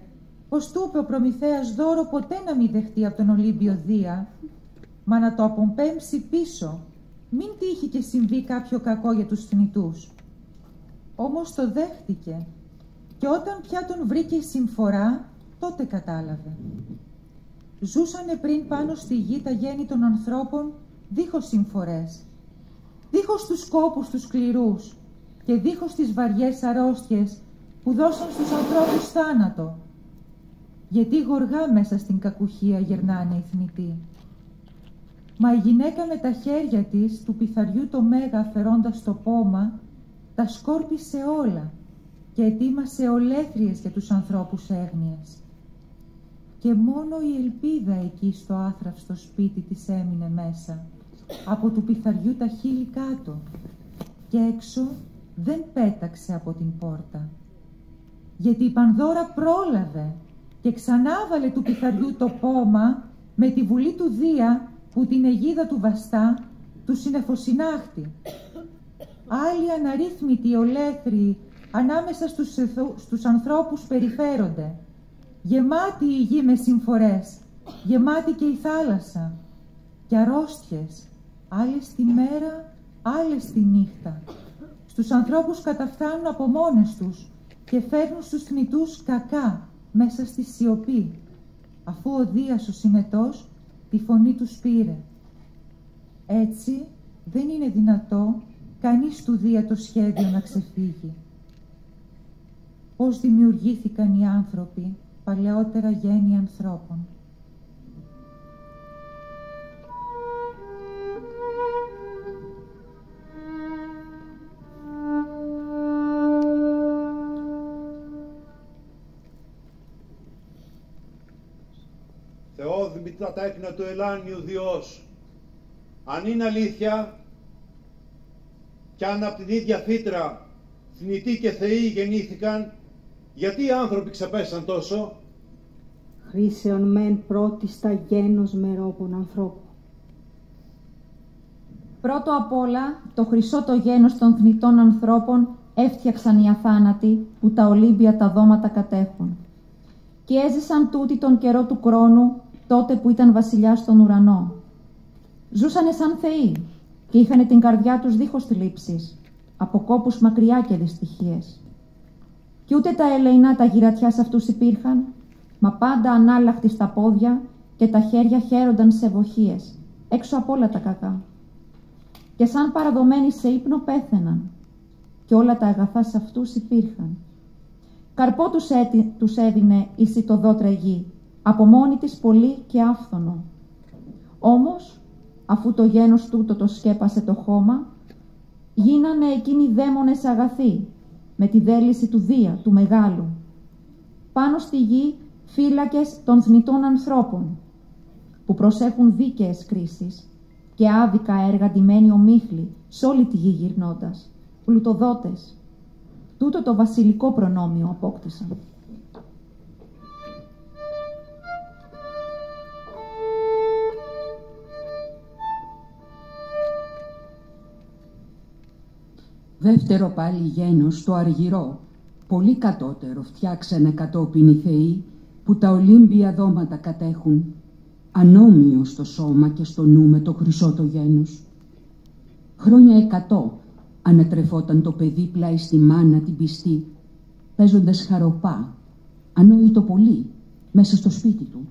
Speaker 11: πως του είπε ο Προμηθέας δώρο ποτέ να μην δεχτεί από τον Ολύμπιο Δία, μα να το απομπέμψει πίσω, μην τύχει και συμβεί κάποιο κακό για τους θνητούς. Όμως το δέχτηκε, και όταν πια τον βρήκε η συμφορά, τότε κατάλαβε. Ζούσανε πριν πάνω στη γη τα γέννη των ανθρώπων δίχως συμφορές, δίχως τους κόπους τους σκληρούς και δίχως τις βαριές αρρώστιες που δώσαν στους ανθρώπους θάνατο, γιατί γοργά μέσα στην κακουχία γερνάνε οι θνητοί. Μα η γυναίκα με τα χέρια της του πυθαριού το μέγα αφαιρώντας το πόμα, τα σκόρπισε όλα και ετοίμασε ολέθριες για τους ανθρώπους έγνοιες. Και μόνο η ελπίδα εκεί στο άθραυστο σπίτι της έμεινε μέσα, από του πυθαριού τα χείλη κάτω, και έξω δεν πέταξε από την πόρτα. Γιατί η Πανδώρα πρόλαβε και ξανάβαλε του πυθαριού το πόμα με τη βουλή του Δία που την αιγίδα του βαστά του συνεφοσυνάχτη. Άλλοι αναρρύθμιτοι ολέθριοι ανάμεσα στους ανθρώπους περιφέρονται. Γεμάτη η γη με συμφορές, γεμάτη και η θάλασσα. Και αρρώστιες, άλλες τη μέρα, άλλες τη νύχτα. Στους ανθρώπους καταφθάνουν από μόνες τους και φέρνουν στους θνητούς κακά μέσα στη σιωπή, αφού ο Δίας ο Συνετός τη φωνή τους πήρε. Έτσι δεν είναι δυνατό κανείς του Δία το σχέδιο να ξεφύγει. Πώς δημιουργήθηκαν οι άνθρωποι, παλαιότερα γέννη ανθρώπων.
Speaker 8: Θεόδημη τα τέκνα του ελάνιου Διός, αν είναι αλήθεια κι αν από την ίδια φύτρα θνητοί και θεοί γεννήθηκαν, γιατί οι άνθρωποι ξεπέσαν τόσο?
Speaker 7: Χρήσεων μεν πρώτιστα γένος μερόπων ανθρώπου.
Speaker 10: Πρώτο απ' όλα, το χρυσό το γένος των θνητών ανθρώπων έφτιαξαν οι αθάνατοι που τα Ολύμπια τα δώματα κατέχουν. Και έζησαν τούτοι τον καιρό του Κρόνου, τότε που ήταν βασιλιάς στον ουρανό. Ζούσανε σαν θεοί και είχανε την καρδιά τους δίχως θλίψεις, από κόπους μακριά και δυστυχίες. Κι ούτε τα ελεηνά τα γυρατιά σε αυτούς υπήρχαν, μα πάντα ανάλλαχτοι στα πόδια και τα χέρια χαίρονταν σε ευοχίες, έξω από όλα τα κακά. Και σαν παραδομένοι σε ύπνο πέθαιναν, και όλα τα αγαθά σε αυτούς υπήρχαν. Καρπό τους έδινε η σιτοδότρα γη, από μόνη της πολύ και άφθονο. Όμως, αφού το γένος τούτο το σκέπασε το χώμα, γίνανε εκείνοι δαίμονες αγαθοί, με τη δέληση του Δία, του Μεγάλου. Πάνω στη γη φύλακες των θνητών ανθρώπων, που προσέχουν δίκαιες κρίσεις και άδικα έργα ντυμένοι ομίχλοι σ' όλη τη γη γυρνώντας, πλουτοδότες. Τούτο το βασιλικό προνόμιο απόκτησαν.
Speaker 9: Δεύτερο πάλι γένος το αργυρό, πολύ κατώτερο φτιάξανε κατόπιν οι θεοί, που τα ολύμπια δώματα κατέχουν, ανώμιο στο σώμα και στο νου με το χρυσό το γένος. Χρόνια 100 ανατρεφόταν το παιδί πλάι στη μάνα την πιστή, παίζοντας χαροπά, ανόητο πολύ, μέσα στο σπίτι του.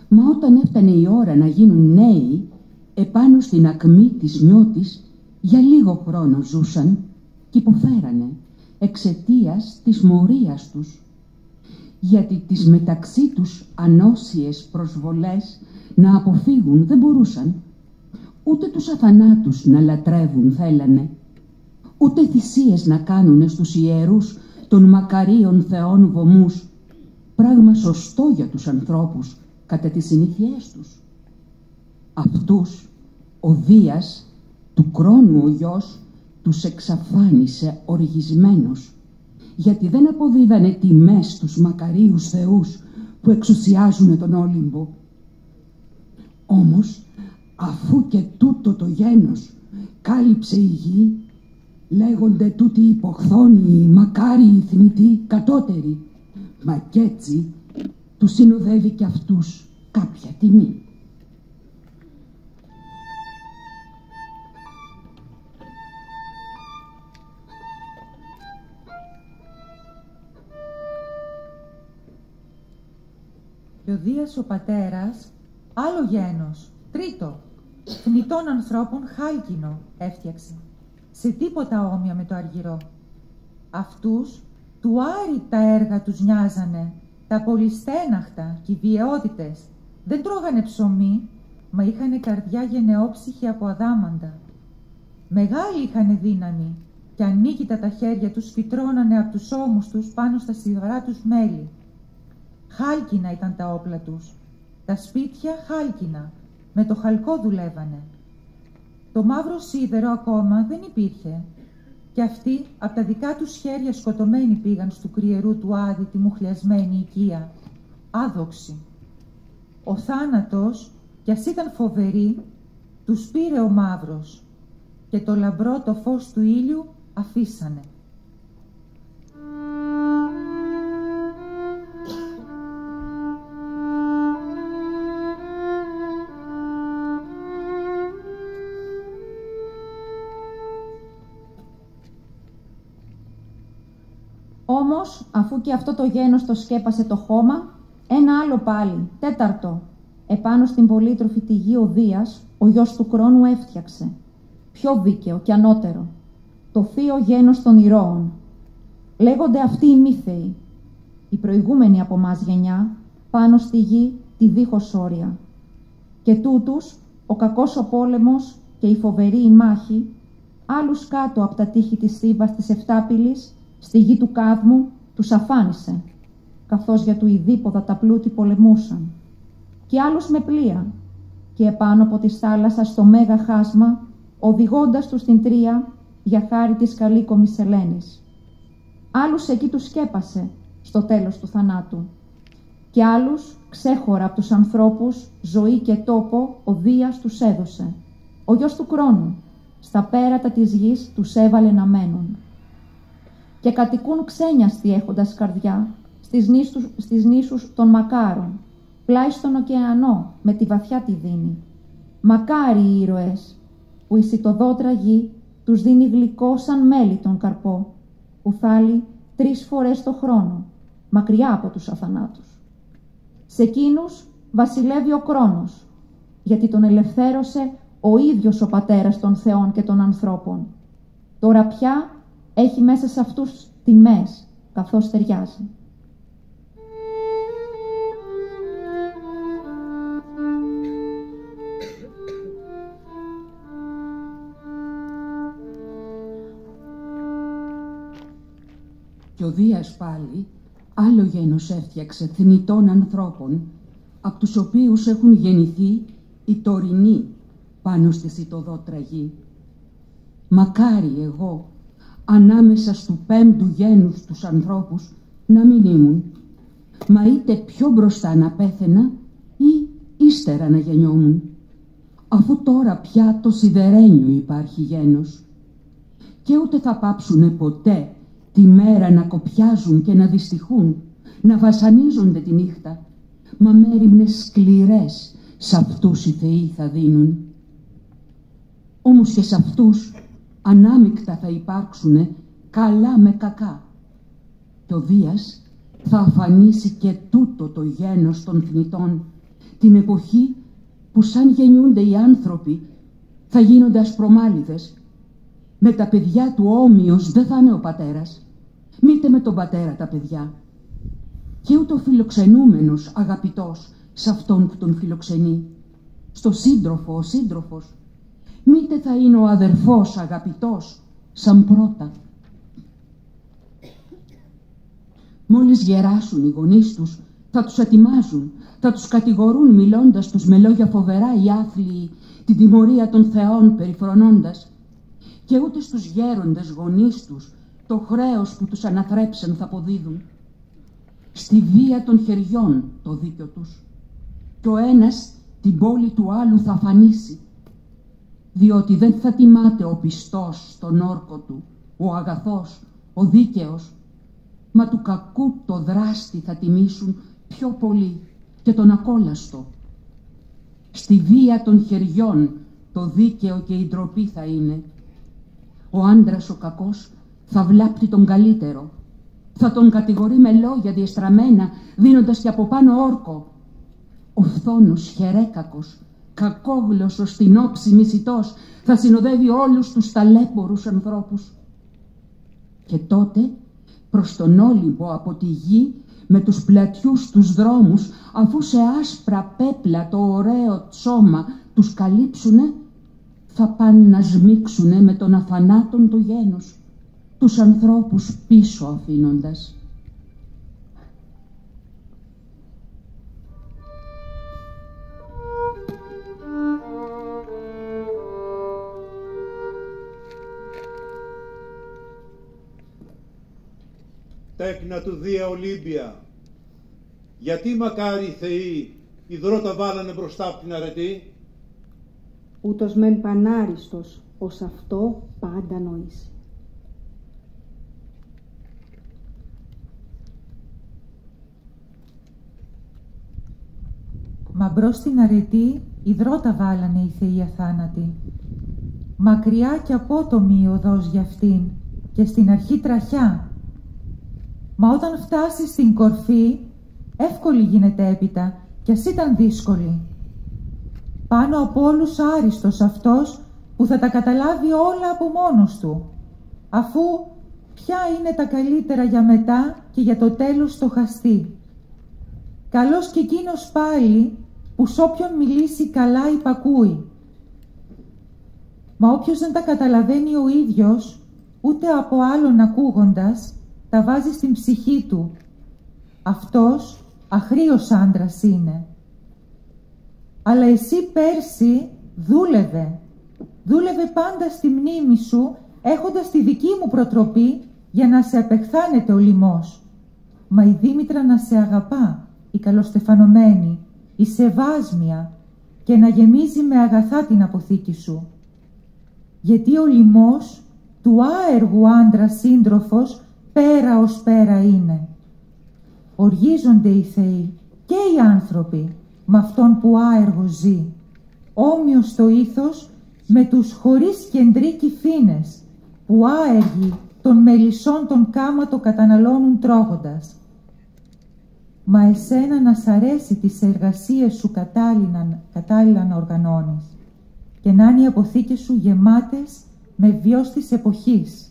Speaker 9: Μα όταν έφτανε η ώρα να γίνουν νέοι, επάνω στην ακμή της νιώτης, για λίγο χρόνο ζούσαν και υποφέρανε εξαιτίας της μορίας τους, γιατί τις μεταξύ τους ανώσιες προσβολές να αποφύγουν δεν μπορούσαν, ούτε τους αθανάτους να λατρεύουν θέλανε, ούτε θυσίες να κάνουνε στους ιερούς των μακαρίων θεών βωμούς, πράγμα σωστό για τους ανθρώπους κατά τις συνήθειές τους. Αυτούς ο Δίας του Κρόνου ο γιος τους εξαφάνισε οργισμένος, γιατί δεν αποδίδανε τιμές στους μακαρίους θεούς που εξουσιάζουνε τον Όλυμπο. Όμως, αφού και τούτο το γένος κάλυψε η γη, λέγονται τούτοι υποχθόνιοι, μακάριοι θνητοί, κατώτεροι, μα κι έτσι τους συνοδεύει κι αυτούς κάποια τιμή.
Speaker 11: Και ο Δίας ο πατέρας, άλλο γένος, τρίτο, θνητών ανθρώπων χάλκινο έφτιαξε, σε τίποτα όμοια με το αργυρό. Αυτούς του Άρη τα έργα τους νοιάζανε, τα πολυστέναχτα και οι βιαιότητες. Δεν τρώγανε ψωμί, μα είχανε καρδιά γενναιόψυχη από αδάμαντα. Μεγάλη είχανε δύναμη και ανίκητα τα χέρια τους φυτρώνανε από τους ώμους τους πάνω στα στιβαρά τους μέλη. Χάλκινα ήταν τα όπλα τους, τα σπίτια χάλκινα, με το χαλκό δουλεύανε. Το μαύρο σίδερο ακόμα δεν υπήρχε, και αυτοί από τα δικά τους χέρια σκοτωμένοι πήγαν στου κρυερού του Άδη τη μουχλιασμένη οικία, άδοξη. Ο θάνατος, κι ας ήταν φοβερή, τους πήρε ο μαύρος, και το λαμπρό το φως του ήλιου αφήσανε.
Speaker 10: Όμως, αφού και αυτό το γένος το σκέπασε το χώμα, ένα άλλο πάλι, τέταρτο, επάνω στην πολύτροφη τη γη ο Δίας, ο γιος του Κρόνου έφτιαξε, πιο δίκαιο και ανώτερο, το θείο γένος των ηρώων. Λέγονται αυτοί οι μύθεοι, η προηγούμενη από μας γενιά, πάνω στη γη τη δίχως όρια. Και τούτους, ο κακός ο πόλεμος και η φοβερή η μάχη, άλλους κάτω από τα τείχη της Θήβας της Εφτάπηλης, στη γη του Κάδμου, τους αφάνισε, καθώς για του ειδίποδα τα πλούτη πολεμούσαν, και άλλους με πλοία, και επάνω από τη θάλασσα στο μέγα χάσμα, οδηγώντας τους στην Τρία για χάρη της καλήκομης Ελένης. Άλλους εκεί τους σκέπασε στο τέλος του θανάτου, και άλλους ξέχωρα από τους ανθρώπους, ζωή και τόπο ο Δίας τους έδωσε. Ο γιος του Κρόνου, στα πέρατα της γης τους έβαλε να μένουν. Και κατοικούν ξένιαστοι έχοντας καρδιά στις νήσους των Μακάρων, πλάι στον ωκεανό με τη βαθιά τη δίνη. Μακάρι οι ήρωες, που η σιτοδότρα γη τους δίνει γλυκό σαν μέλι τον καρπό, που θάλει 3 φορές το χρόνο, μακριά από τους αθανάτους. Σε εκείνους βασιλεύει ο Κρόνος, γιατί τον ελευθέρωσε ο ίδιος ο Πατέρας των Θεών και των ανθρώπων. Τώρα πια έχει μέσα σε αυτούς τιμές, καθώς ταιριάζει.
Speaker 9: Και ο Δίας πάλι άλλο γένος έφτιαξε θνητών ανθρώπων, από τους οποίους έχουν γεννηθεί οι τωρινοί πάνω στη σιτοδότρα γη. Μακάρι εγώ, ανάμεσα στου πέμπτου γένους τους ανθρώπους, να μην ήμουν, μα είτε πιο μπροστά να πέθαινα ή ύστερα να γεννιόμουν, αφού τώρα πια το σιδερένιο υπάρχει γένος. Και ούτε θα πάψουνε ποτέ τη μέρα να κοπιάζουν και να δυστυχούν, να βασανίζονται τη νύχτα, μα μέριμνες σκληρές σ' αυτούς οι θεοί θα δίνουν. Όμως και σ' αυτούς ανάμεικτα θα υπάρξουνε καλά με κακά. Και ο Δίας θα αφανίσει και τούτο το γένος των θνητών, την εποχή που σαν γεννιούνται οι άνθρωποι θα γίνονται ασπρομάλιδες. Με τα παιδιά του όμοιος δεν θα είναι ο πατέρας, μήτε με τον πατέρα τα παιδιά. Και ούτε ο φιλοξενούμενος αγαπητός σε αυτόν που τον φιλοξενεί. Στο σύντροφο ο σύντροφος, μήτε θα είναι ο αδερφός αγαπητός σαν πρώτα. Μόλις γεράσουν οι γονείς τους, θα τους ατιμάζουν, θα τους κατηγορούν μιλώντας τους με λόγια φοβερά οι άθλιοι, την τιμωρία των θεών περιφρονώντας. Και ούτε στους γέροντες γονείς τους το χρέος που τους αναθρέψαν θα αποδίδουν. Στη βία των χεριών το δίκιο τους. Κι ο ένας την πόλη του άλλου θα αφανίσει, διότι δεν θα τιμάται ο πιστός στον όρκο του, ο αγαθός, ο δίκαιος, μα του κακού το δράστη θα τιμήσουν πιο πολύ και τον ακόλαστο. Στη βία των χεριών το δίκαιο και η ντροπή θα είναι. Ο άντρας ο κακός θα βλάπτει τον καλύτερο, θα τον κατηγορεί με λόγια διεστραμμένα, δίνοντας και από πάνω όρκο. Ο φθόνος χερέκακος, κακόγλωσσος στην όψη μισητός, θα συνοδεύει όλους τους ταλέπορους ανθρώπους. Και τότε προς τον Όλυμπο από τη γη, με τους πλατιούς τους δρόμους, αφού σε άσπρα πέπλα το ωραίο τσώμα τους καλύψουνε, θα πάνε να σμίξουνε με τον αθανάτων το γένος, τους ανθρώπους πίσω αφήνοντας.
Speaker 8: Τέκνα του Δία Ολύμπια, γιατί μακάρι οι θεοί υδρότα βάλανε μπροστά από την αρετή.
Speaker 7: Ούτως μεν πανάριστος, ως αυτό πάντα νοήσει.
Speaker 11: Μα μπρος στην αρετή υδρότα βάλανε οι θεοί αθάνατοι. Μακριά κι απότομη η οδός για αυτήν και στην αρχή τραχιά. Μα όταν φτάσει στην κορφή, εύκολη γίνεται έπειτα κι ας ήταν δύσκολη. Πάνω από όλους άριστος αυτός που θα τα καταλάβει όλα από μόνος του, αφού ποια είναι τα καλύτερα για μετά και για το τέλος στοχαστεί. Καλός κι εκείνος πάλι που σ' όποιον μιλήσει καλά υπακούει. Μα όποιος δεν τα καταλαβαίνει ο ίδιος, ούτε από άλλον ακούγοντας, τα βάζει στην ψυχή του. Αυτός αχρήος άντρας είναι. Αλλά εσύ πέρσι δούλευε πάντα στη μνήμη σου, έχοντας τη δική μου προτροπή για να σε απεχθάνεται ο λοιμός. Μα η Δήμητρα να σε αγαπά, η καλοστεφανωμένη, η σεβάσμια, και να γεμίζει με αγαθά την αποθήκη σου. Γιατί ο λοιμός του άεργου άντρα σύντροφος πέρα ως πέρα είναι. Οργίζονται οι θεοί και οι άνθρωποι με αυτόν που άεργος ζει, όμοιος το ήθος με τους χωρίς κεντρίκι φίνες, που άεργοι των μελισσών τον κάματο καταναλώνουν τρώγοντας. μα εσένα να σ' αρέσει τις εργασίες σου κατάλληλα να οργανώνεις και να είναι οι αποθήκες σου γεμάτες με βιός της εποχής.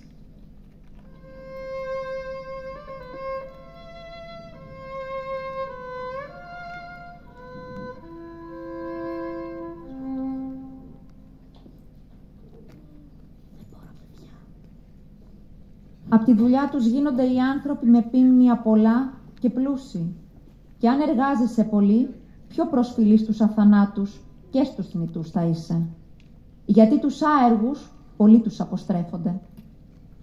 Speaker 10: Απ' τη δουλειά τους γίνονται οι άνθρωποι με πίμνια πολλά και πλούσιοι. Και αν εργάζεσαι πολύ, πιο προσφυλής στους αθανάτους και στους θνητούς θα είσαι. Γιατί τους άεργους πολλοί τους αποστρέφονται.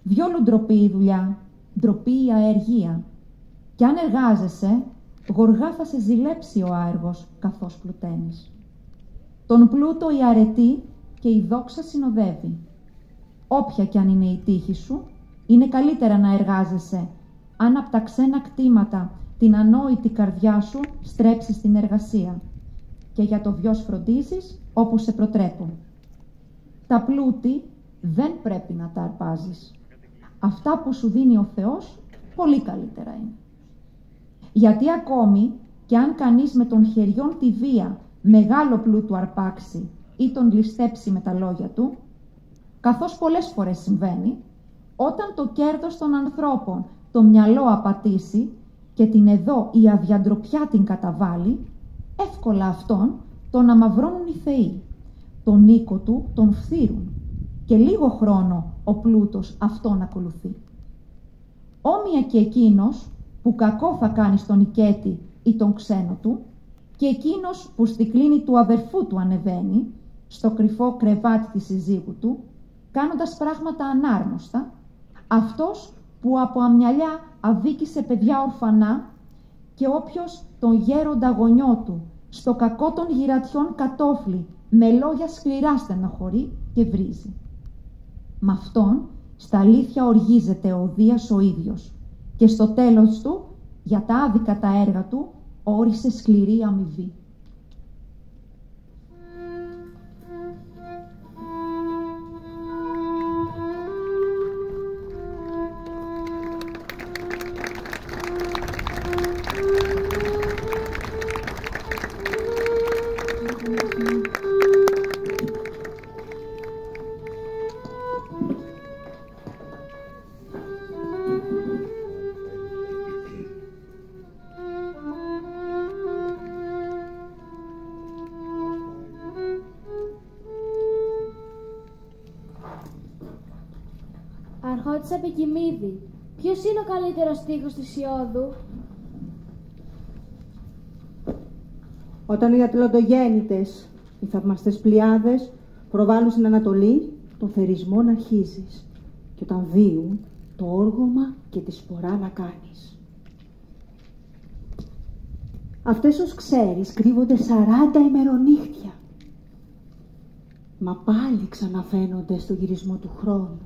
Speaker 10: Διόλου ντροπή η δουλειά, ντροπή η αεργία. Και αν εργάζεσαι, γοργά θα σε ζηλέψει ο άεργος καθώς πλουταίνεις. Τον πλούτο η αρετή και η δόξα συνοδεύει. Όποια κι αν είναι η τύχη σου, είναι καλύτερα να εργάζεσαι, αν απ' τα ξένα κτήματα την ανόητη καρδιά σου στρέψεις στην εργασία και για το βιός φροντίζεις όπως σε προτρέπουν. Τα πλούτη δεν πρέπει να τα αρπάζεις. Αυτά που σου δίνει ο Θεός πολύ καλύτερα είναι. Γιατί ακόμη και αν κανείς με των χεριών τη βία μεγάλο πλούτο αρπάξει ή τον ληστέψει με τα λόγια του, καθώς πολλές φορές συμβαίνει, όταν το κέρδος των ανθρώπων το μυαλό απατήσει και την εδώ η αδιαντροπιά την καταβάλει, εύκολα αυτόν τον αμαυρώνουν οι θεοί, τον οίκο του τον φθείρουν και λίγο χρόνο ο πλούτος αυτόν ακολουθεί. Όμοια και εκείνος που κακό θα κάνει στον οικέτη ή τον ξένο του και εκείνος που στη κλίνη του αδερφού του ανεβαίνει, στο κρυφό κρεβάτι της συζύγου του, κάνοντας πράγματα ανάρμοστα, αυτός που από αμυαλιά αδίκησε παιδιά ορφανά και όποιος τον γέροντα γονιό του στο κακό των γυρατιών κατόφλι με λόγια σκληρά στενοχωρεί και βρίζει. Μ' αυτόν στα αλήθεια οργίζεται ο Δίας ο ίδιος και στο τέλος του για τα άδικα τα έργα του όρισε σκληρή αμοιβή.
Speaker 2: Αρχόντης Επικοιμίδη, ποιος είναι ο καλύτερος στίχος της Ιώδου?
Speaker 7: Όταν οι ατλοντογέννητες, οι θαυμαστές πλειάδες, προβάλλουν στην Ανατολή, τον θερισμό να αρχίζεις. Και όταν βίουν, το όργωμα και τη σπορά να κάνεις. Αυτές ως ξέρεις κρύβονται 40 ημερονύχτια. Μα πάλι ξαναφαίνονται στο γυρισμό του χρόνου.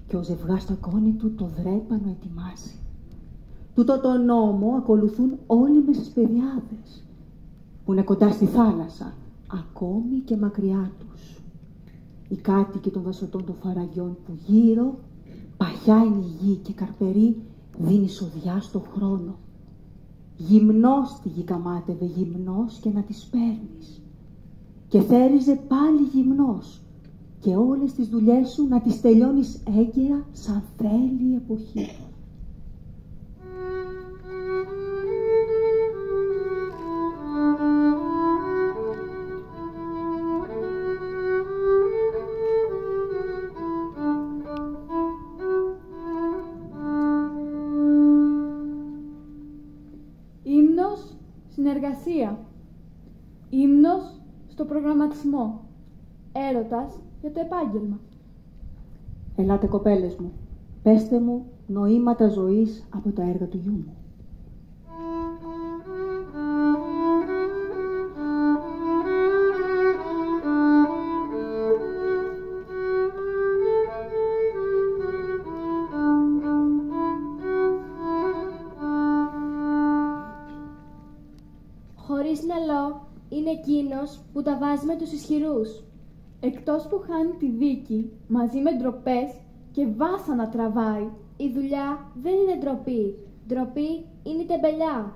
Speaker 7: Και ο ζευγάς στο κόνη του το δρέπανο ετοιμάζει. Τούτο το νόμο ακολουθούν όλοι με στις παιδιάδες, που είναι κοντά στη θάλασσα, ακόμη και μακριά τους. Οι κάτοικοι των δασωτών των φαραγιών που γύρω, παχιά είναι η γη και καρπερή δίνει σοδιά στο χρόνο. Γυμνός τη γη καμάτευε, γυμνός και να τις παίρνεις. Και θέριζε πάλι γυμνός, και όλες τις δουλειές σου να τις τελειώνεις έγκαιρα σαν θέλει η εποχή.
Speaker 2: Ύμνος στην εργασία. Ύμνος στο προγραμματισμό. Έρωτας για το επάγγελμα.
Speaker 7: Ελάτε κοπέλες μου, πέστε μου νοήματα ζωής από τα έργα του γιού μου.
Speaker 2: Χωρίς μυαλό είναι εκείνος που τα βάζει με τους ισχυρούς. Εκτός που χάνει τη δίκη μαζί με ντροπές και βάσανα τραβάει, η δουλειά δεν είναι ντροπή. Ντροπή είναι η τεμπελιά.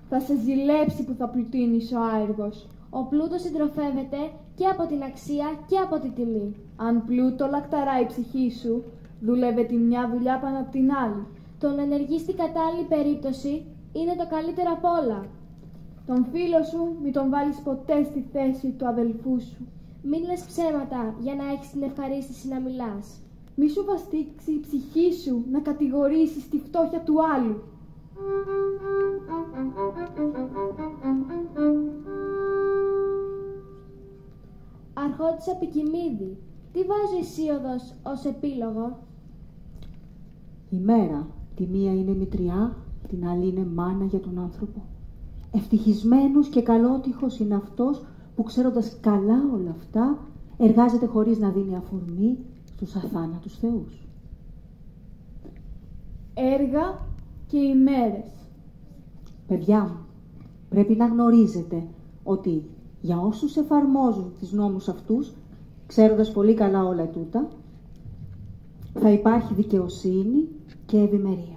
Speaker 2: Θα σε ζηλέψει που θα πλουτίνεις ο άεργος.
Speaker 13: Ο πλούτος συντροφεύεται και από την αξία και από τη τιμή.
Speaker 2: Αν πλούτο λακταρά η ψυχή σου, δούλευε τη μια δουλειά πάνω απ' την άλλη.
Speaker 13: Το να ενεργείς στην κατάλληλη περίπτωση είναι το καλύτερο απ' όλα.
Speaker 2: Τον φίλο σου μη τον βάλεις ποτέ στη θέση του αδελφού σου.
Speaker 13: Μην λες ψέματα για να έχεις την ευχαρίστηση να μιλάς.
Speaker 2: Μη σου βαστίξει η ψυχή σου να κατηγορήσεις τη φτώχεια του άλλου.
Speaker 13: Αρχόντισσα Πικιμίδη, τι βάζει ο Ησίωδος ως επίλογο?
Speaker 7: Η μέρα, τη μία είναι μητριά, την άλλη είναι μάνα για τον άνθρωπο. Ευτυχισμένος και καλότυχος είναι αυτός που, ξέροντας καλά όλα αυτά, εργάζεται χωρίς να δίνει αφορμή στους αθάνατους θεούς.
Speaker 2: Έργα και ημέρες.
Speaker 7: Παιδιά μου, πρέπει να γνωρίζετε ότι για όσους εφαρμόζουν τις νόμους αυτούς, ξέροντας πολύ καλά όλα τούτα, θα υπάρχει δικαιοσύνη και ευημερία.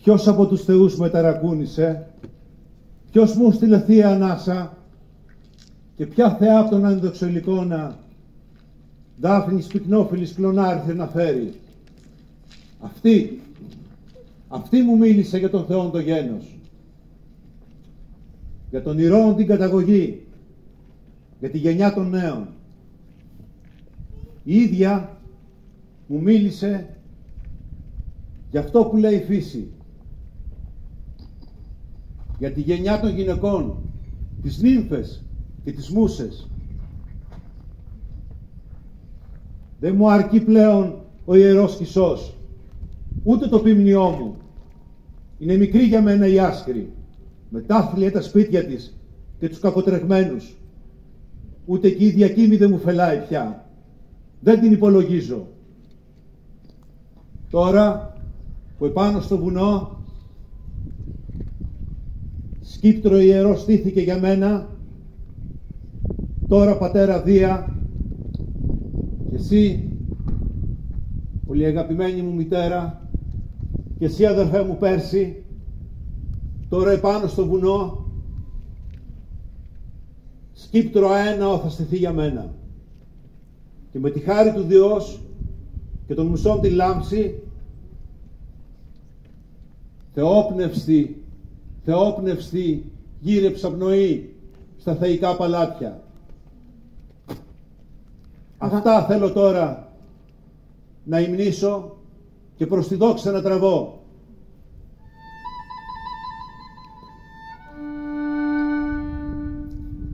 Speaker 8: Ποιος από τους θεούς με ταρακούνησε, ποιος μου στείλε θεία ανάσα και ποια θεά από τον Ανδοξελικόνα Δάφνης πυκνόφιλης κλονάριθε να φέρει. Αυτή μου μίλησε για τον Θεόν το γένος, για τον ηρώων την καταγωγή, για τη γενιά των νέων. Η ίδια μου μίλησε για αυτό που λέει η φύση, για τη γενιά των γυναικών, τις νύμφες και τις μούσες. Δεν μου αρκεί πλέον ο ιερός Κισός, ούτε το ποιμνιό μου. Είναι μικρή για μένα η άσκρη, με τάθλια τα σπίτια της και τους κακοτρεχμένους. Ούτε και η διακύμη δεν μου φελάει πια. Δεν την υπολογίζω. Τώρα που επάνω στο βουνό σκύπτρο ιερό στήθηκε για μένα, τώρα πατέρα Δία, και εσύ πολύ αγαπημένη μου μητέρα, και εσύ αδερφέ μου Πέρση, τώρα επάνω στο βουνό σκύπτρο αέναο θα στηθεί για μένα, και με τη χάρη του Διός και των μουσών τη λάμψη, θεόπνευστη γύρεψα πνοή στα θεϊκά παλάτια. Αυτά θέλω τώρα να υμνήσω και προς τη δόξα να τραβώ.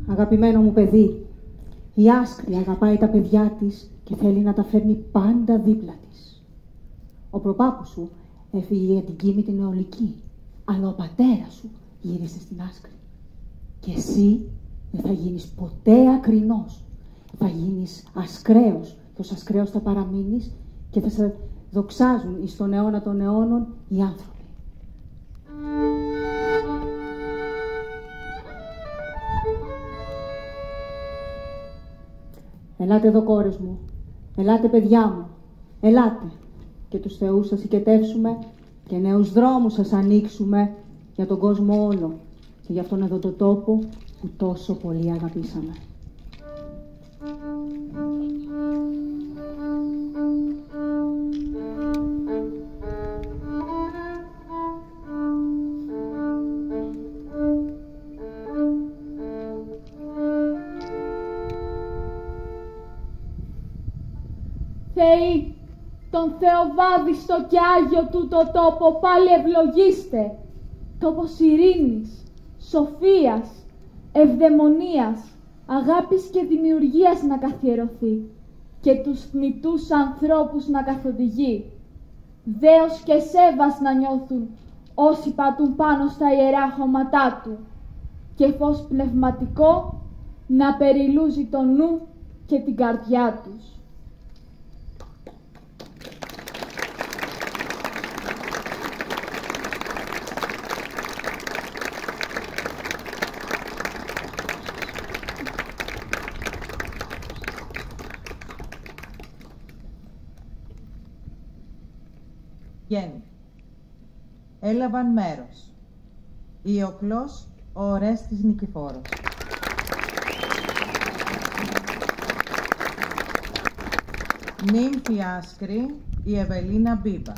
Speaker 7: Αγαπημένο μου παιδί, η άσκρη αγαπάει τα παιδιά της και θέλει να τα φέρνει πάντα δίπλα της. Ο προπάπους σου έφυγε για την Κίμη την Αιωλική, αλλά ο πατέρας σου γύρισε στην άσκρη. Και εσύ δεν θα γίνεις ποτέ ακρινός. Θα γίνεις ασκραίος, και ως ασκραίος θα παραμείνεις και θα σε δοξάζουν εις τον αιώνα των αιώνων οι άνθρωποι. Ελάτε εδώ κόρες μου, ελάτε παιδιά μου, ελάτε και τους θεούς σας οικετεύσουμε και νέους δρόμους σας ανοίξουμε για τον κόσμο όλο και για αυτόν εδώ το τόπο που τόσο πολύ αγαπήσαμε.
Speaker 2: Θεοί, τον θεοβάδιστο και άγιο τούτο τόπο πάλι ευλογήστε, τόπος ειρήνης, σοφίας, ευδαιμονίας, αγάπης και δημιουργίας να καθιερωθεί και τους θνητούς ανθρώπους να καθοδηγεί, δέος και σέβας να νιώθουν όσοι πατούν πάνω στα ιερά χώματά του και φως πνευματικό να περιλούζει το νου και την καρδιά τους.
Speaker 1: Γέννη. Έλαβαν μέρος Ιωκλός, ο Ορέστης Νικηφόρος. Νύμφη Άσκρη, η Ευελίνα Μπίμπα,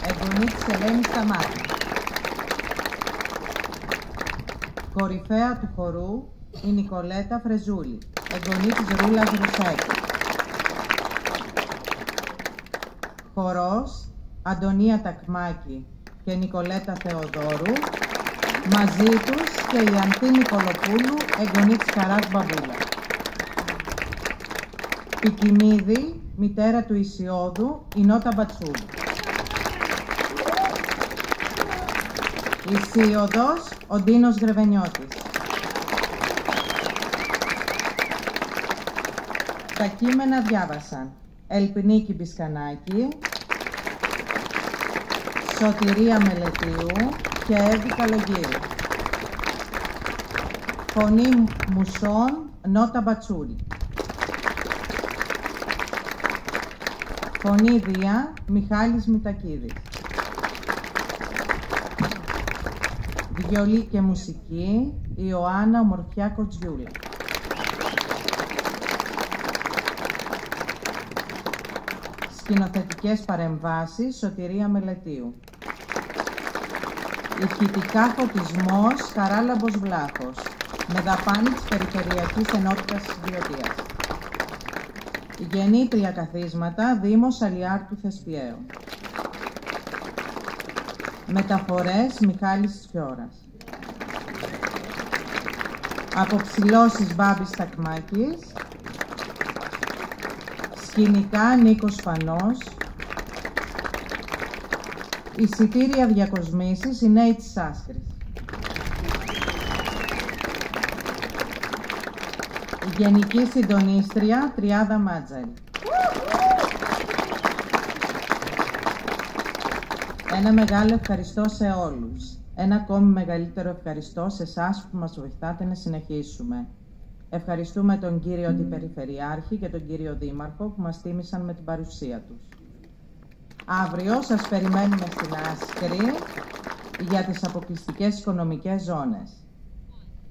Speaker 1: εγγονή της Ελένης Σταμάτη. Κορυφαία του χορού, η Νικολέτα Φρεζούλη, εγγονή της Ρούλας Ρουσέκη. Χορός, Αντωνία Τακμάκη και Νικολέτα Θεοδόρου, μαζί τους και η Ανθή Νικολοπούλου, εγγονή της Χαράς Μπαμπούλα. Πικιμίδη, μητέρα του Ισιώδου, η Νότα Μπατσούλου. Ισίωδος, ο Ντίνος Γρεβενιώτης. Τα κείμενα διάβασαν Ελπινίκη Μπισκανάκη, Σωτηρία Μελετίου και Εύη Καλογύρου. Φωνή Μουσών, Νότα Μπατσούλη. Φωνή Δία, Μιχάλης Μητακίδης. Βιολί και μουσική, Ιωάννα Ομορφιά Κοτζιούλα. Σκηνοθετικές παρεμβάσεις, Σωτηρία Μελετίου. Ηχητικά φωτισμός, Χαράλαμπος Βλάχος, με δαπάνη της Περιφερειακής Ενότητας της Βιωτίας. Γεννήτρια καθίσματα, Δήμος Αλιάρτου Θεσπιαίου. Μεταφορές, Μιχάλης Τσιώρας. Αποψηλώσεις, Μπάμπης Τακμάκης. Σκηνικά, Νίκος Φανός. Εισιτήρια διακοσμήσεις, οι Νέοι της Άσκρης. Γενική συντονίστρια, Τριάδα Μάτζαρη. Ένα μεγάλο ευχαριστώ σε όλους. Ένα ακόμη μεγαλύτερο ευχαριστώ σε εσάς που μας βοηθάτε να συνεχίσουμε. Ευχαριστούμε τον κύριο Αντιπεριφερειάρχη και τον κύριο Δήμαρχο που μας τίμησαν με την παρουσία τους. Αύριο σας περιμένουμε στην Άσκρη για τις αποκλειστικές οικονομικές ζώνες.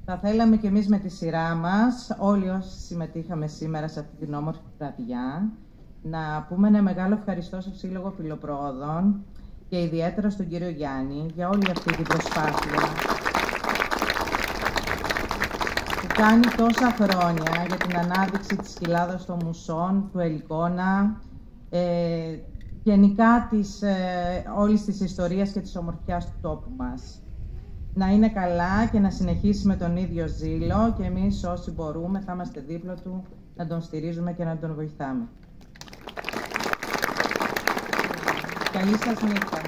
Speaker 1: Θα θέλαμε κι εμείς με τη σειρά μας, όλοι όσοι συμμετείχαμε σήμερα σε αυτή την όμορφη βραδιά, να πούμε ένα μεγάλο ευχαριστώ στο Σύλλογο Φιλοπροόδων και ιδιαίτερα στον κύριο Γιάννη για όλη αυτή την προσπάθεια που κάνει τόσα χρόνια για την ανάδειξη της κοιλάδας των μουσών, του Ελικόνα, γενικά όλης της ιστορίας και της ομορφιάς του τόπου μας. Να είναι καλά και να συνεχίσει με τον ίδιο ζήλο και εμείς όσοι μπορούμε θα είμαστε δίπλα του να τον στηρίζουμε και να τον βοηθάμε. Καλή σας νύχτα.